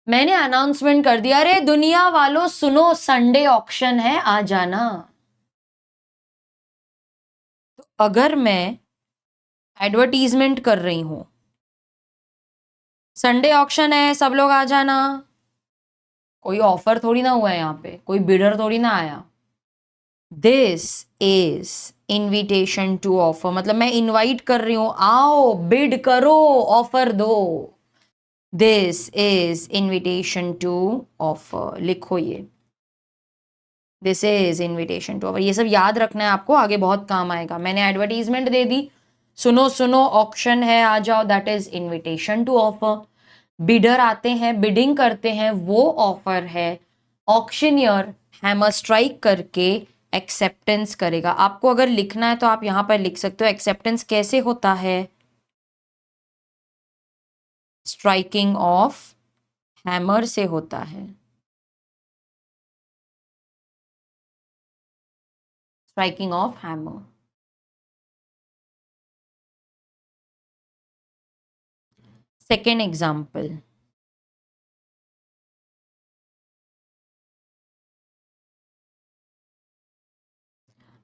मैंने अनाउंसमेंट कर दिया, अरे दुनिया वालों सुनो, संडे ऑक्शन है, आ जाना। तो अगर मैं एडवर्टीजमेंट कर रही हूं, संडे ऑक्शन है, सब लोग आ जाना, कोई ऑफर थोड़ी ना हुआ है यहां पे, कोई बिडर थोड़ी ना आया। This is invitation to offer, मतलब मैं इनवाइट कर रही हूं, आओ बिड करो, ऑफर दो। This is invitation to offer, लिखो ये, this is invitation to offer. ये सब याद रखना है आपको, आगे बहुत काम आएगा। मैंने एडवर्टीजमेंट दे दी, सुनो सुनो ऑक्शन है, आ जाओ, that is invitation to offer. Bidder आते हैं, बिडिंग करते हैं, वो ऑफर है। ऑक्शनियर हैमर स्ट्राइक करके एक्सेप्टेंस करेगा। आपको अगर लिखना है तो आप यहां पर लिख सकते हो, एक्सेप्टेंस कैसे होता है, स्ट्राइकिंग ऑफ हैमर से होता है, striking off hammer. Second example,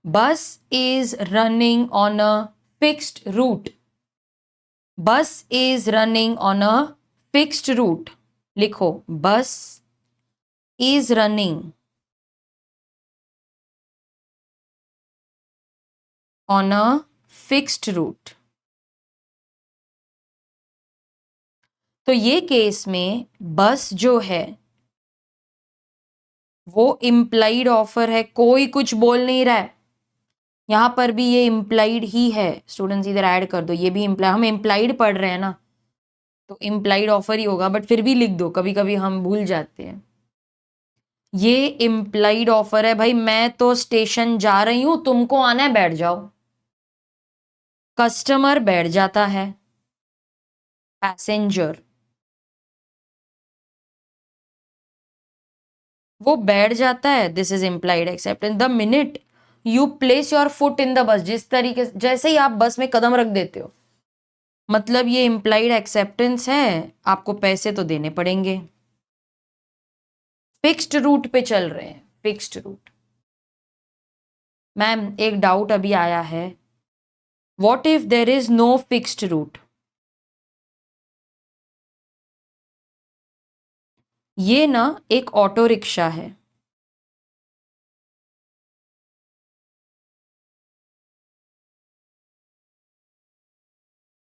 bus is running on a fixed route. Bus is running on a fixed route. लिखो, bus is running on a fixed route. तो ये केस में बस जो है वो इम्प्लाइड ऑफर है, कोई कुछ बोल नहीं रहा है। यहां पर भी ये इम्प्लाइड ही है, स्टूडेंट्स इधर ऐड कर दो, ये भी इम्प्लाइड, हम इम्प्लाइड पढ़ रहे हैं ना, तो इम्प्लाइड ऑफर ही होगा, बट फिर भी लिख दो, कभी कभी हम भूल जाते हैं। ये इम्प्लाइड ऑफर है भाई, मैं तो स्टेशन जा रही हूं, तुमको आना है बैठ जाओ। कस्टमर बैठ जाता है, पैसेंजर वो बैठ जाता है, this is implied acceptance. The minute you place your foot in the bus, जिस तरीके से जैसे ही आप बस में कदम रख देते हो, मतलब ये इम्प्लाइड एक्सेप्टेंस है, आपको पैसे तो देने पड़ेंगे। फिक्स्ड रूट पे चल रहे हैं, फिक्स्ड रूट। मैम एक डाउट अभी आया है, what if there is no fixed route? ये ना एक ऑटो रिक्शा है,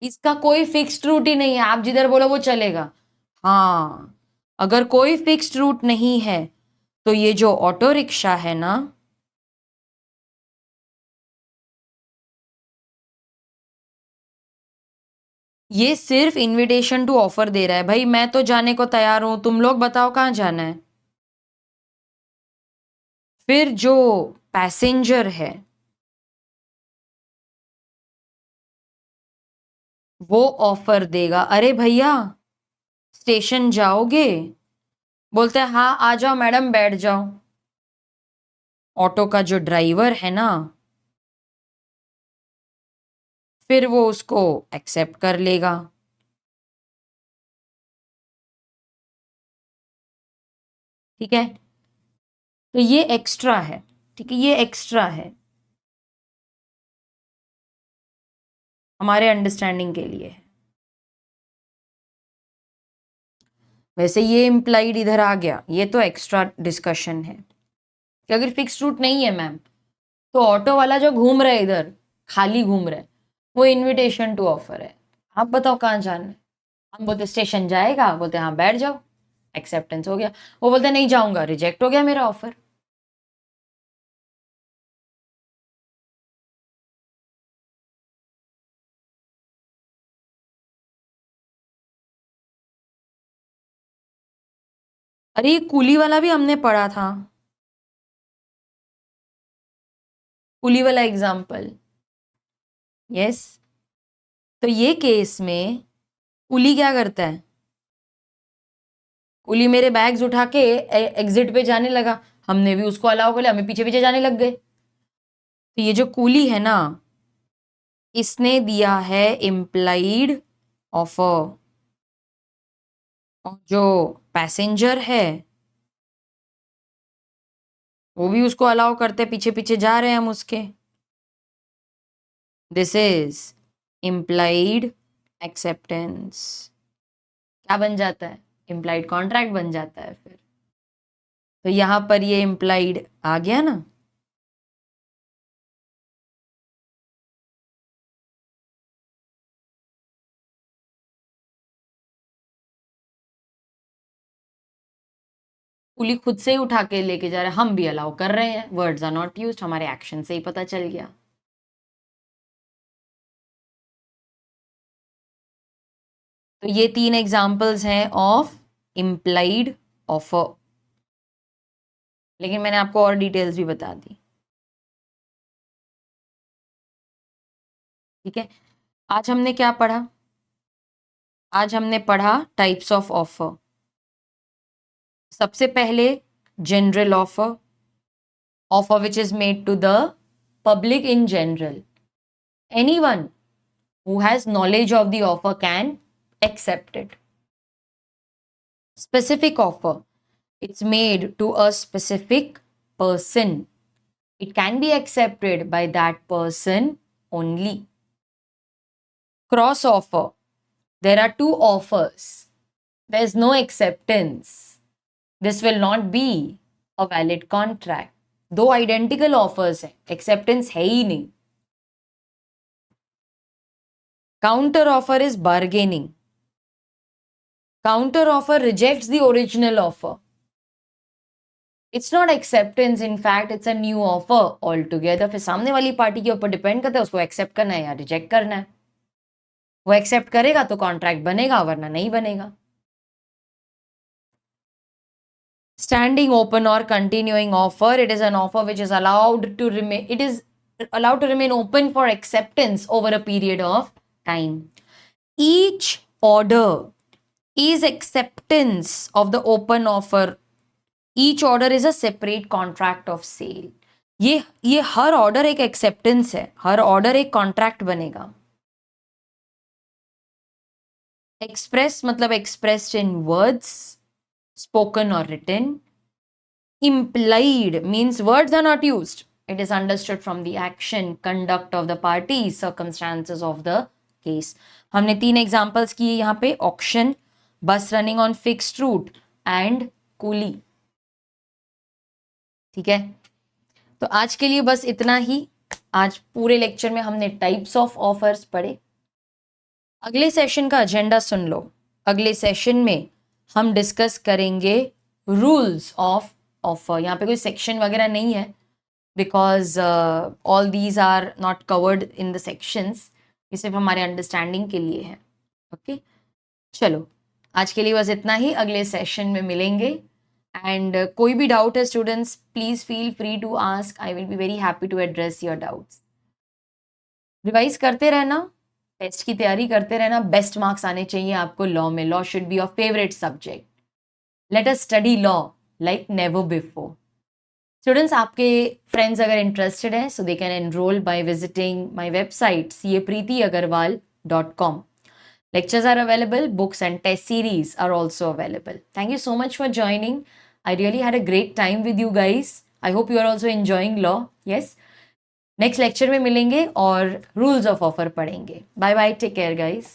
इसका कोई फिक्स्ड रूट ही नहीं है, आप जिधर बोलो वो चलेगा। हाँ, अगर कोई फिक्स्ड रूट नहीं है तो ये जो ऑटो रिक्शा है ना, ये सिर्फ इनविटेशन टू ऑफर दे रहा है, भाई मैं तो जाने को तैयार हूं, तुम लोग बताओ कहाँ जाना है। फिर जो पैसेंजर है वो ऑफर देगा, अरे भैया स्टेशन जाओगे? बोलते हैं हाँ आ जाओ मैडम बैठ जाओ। ऑटो का जो ड्राइवर है ना, फिर वो उसको एक्सेप्ट कर लेगा। ठीक है, तो ये एक्स्ट्रा है। ठीक है, ये एक्स्ट्रा है, हमारे अंडरस्टैंडिंग के लिए है। वैसे ये इम्प्लाइड इधर आ गया, ये तो एक्स्ट्रा डिस्कशन है कि अगर फिक्स रूट नहीं है मैम, तो ऑटो वाला जो घूम रहा है इधर, खाली घूम रहा है, वो इनविटेशन टू ऑफर है, आप बताओ कहाँ जाना है। हम बोलते स्टेशन जाएगा, बोलते हाँ बैठ जाओ, एक्सेप्टेंस हो गया। वो बोलते नहीं जाऊंगा, रिजेक्ट हो गया मेरा ऑफर। अरे ये कूली वाला भी हमने पढ़ा था, कूली वाला एग्जाम्पल। यस, तो ये केस में कूली क्या करता है, कूली मेरे बैग्स उठा के एग्जिट पे जाने लगा, हमने भी उसको अलाउ कर लिया, हमें पीछे पीछे जाने लग गए। तो ये जो कूली है ना, इसने दिया है इम्प्लाइड ऑफर, और जो पैसेंजर है वो भी उसको अलाउ करते, पीछे पीछे जा रहे हैं हम उसके। This is implied acceptance. क्या बन जाता है, इम्प्लाइड कॉन्ट्रैक्ट बन जाता है फिर। तो यहां पर ये इम्प्लाइड आ गया ना। कुली खुद से ही उठा के लेके जा रहे हैं, हम भी अलाउ कर रहे हैं, वर्ड्स आर नॉट यूज्ड, हमारे एक्शन से ही पता चल गया। तो ये 3 एग्जांपल्स हैं ऑफ इम्प्लाइड ऑफर, लेकिन मैंने आपको और डिटेल्स भी बता दी। ठीक है, आज हमने क्या पढ़ा? आज हमने पढ़ा टाइप्स ऑफ ऑफर। सबसे पहले general offer, offer which is made to the public in general. Anyone who has knowledge of the offer can accept it. Specific offer, it's made to a specific person. It can be accepted by that person only. Cross offer, there are two offers, there's no acceptance, this will not be a valid contract. दो identical offers हैं, acceptance है ही नहीं। Counter offer is bargaining, counter offer rejects the original offer, it's not acceptance, in fact it's a new offer all together. फिर सामने वाली party के ऊपर depend करता है उसको एक्सेप्ट करना है या रिजेक्ट करना है। वो एक्सेप्ट करेगा तो कॉन्ट्रैक्ट बनेगा, वरना नहीं बनेगा। Standing open or continuing offer, it is an offer which is allowed to remain, it is allowed to remain open for acceptance over a period of time. Each order is acceptance of the open offer. Each order is a separate contract of sale. ये हर order एक acceptance है, हर order एक contract बनेगा। Express मतलब expressed in words, spoken or written. Implied means words are not used, It is understood from the action, conduct of the parties, circumstances of the case. हमने 3 examples किए यहाँ पे, auction, bus running on fixed route and coolie. ठीक है, तो आज के लिए बस इतना ही. आज पूरे लेक्चर में हमने टाइप्स ऑफ ऑफर्स पढ़े. अगले सेशन का एजेंडा सुन लो. अगले सेशन में हम डिस्कस करेंगे रूल्स ऑफ ऑफर. यहाँ पे कोई सेक्शन वगैरह नहीं है, because all these are not covered in the sections. ये सिर्फ हमारे अंडरस्टैंडिंग के लिए है. ओके, चलो आज के लिए बस इतना ही. अगले सेशन में मिलेंगे. एंड कोई भी डाउट है students, please feel free to ask. I will be very happy to address your doubts. Revise करते रहना, टेस्ट की तैयारी करते रहना. बेस्ट मार्क्स आने चाहिए आपको लॉ में. Law should be your favourite subject. Let us study law like never before. Students, आपके फ्रेंड्स अगर इंटरेस्टेड हैं so they can enrol by visiting my website capreetyagarwal.com. Lectures are available, books and test series are also available. Thank you so much for joining. I really had a great time with you guys. I hope you are also enjoying law. Yes. Next lecture में मिलेंगे और rules of offer पढ़ेंगे. Bye bye. Take care guys.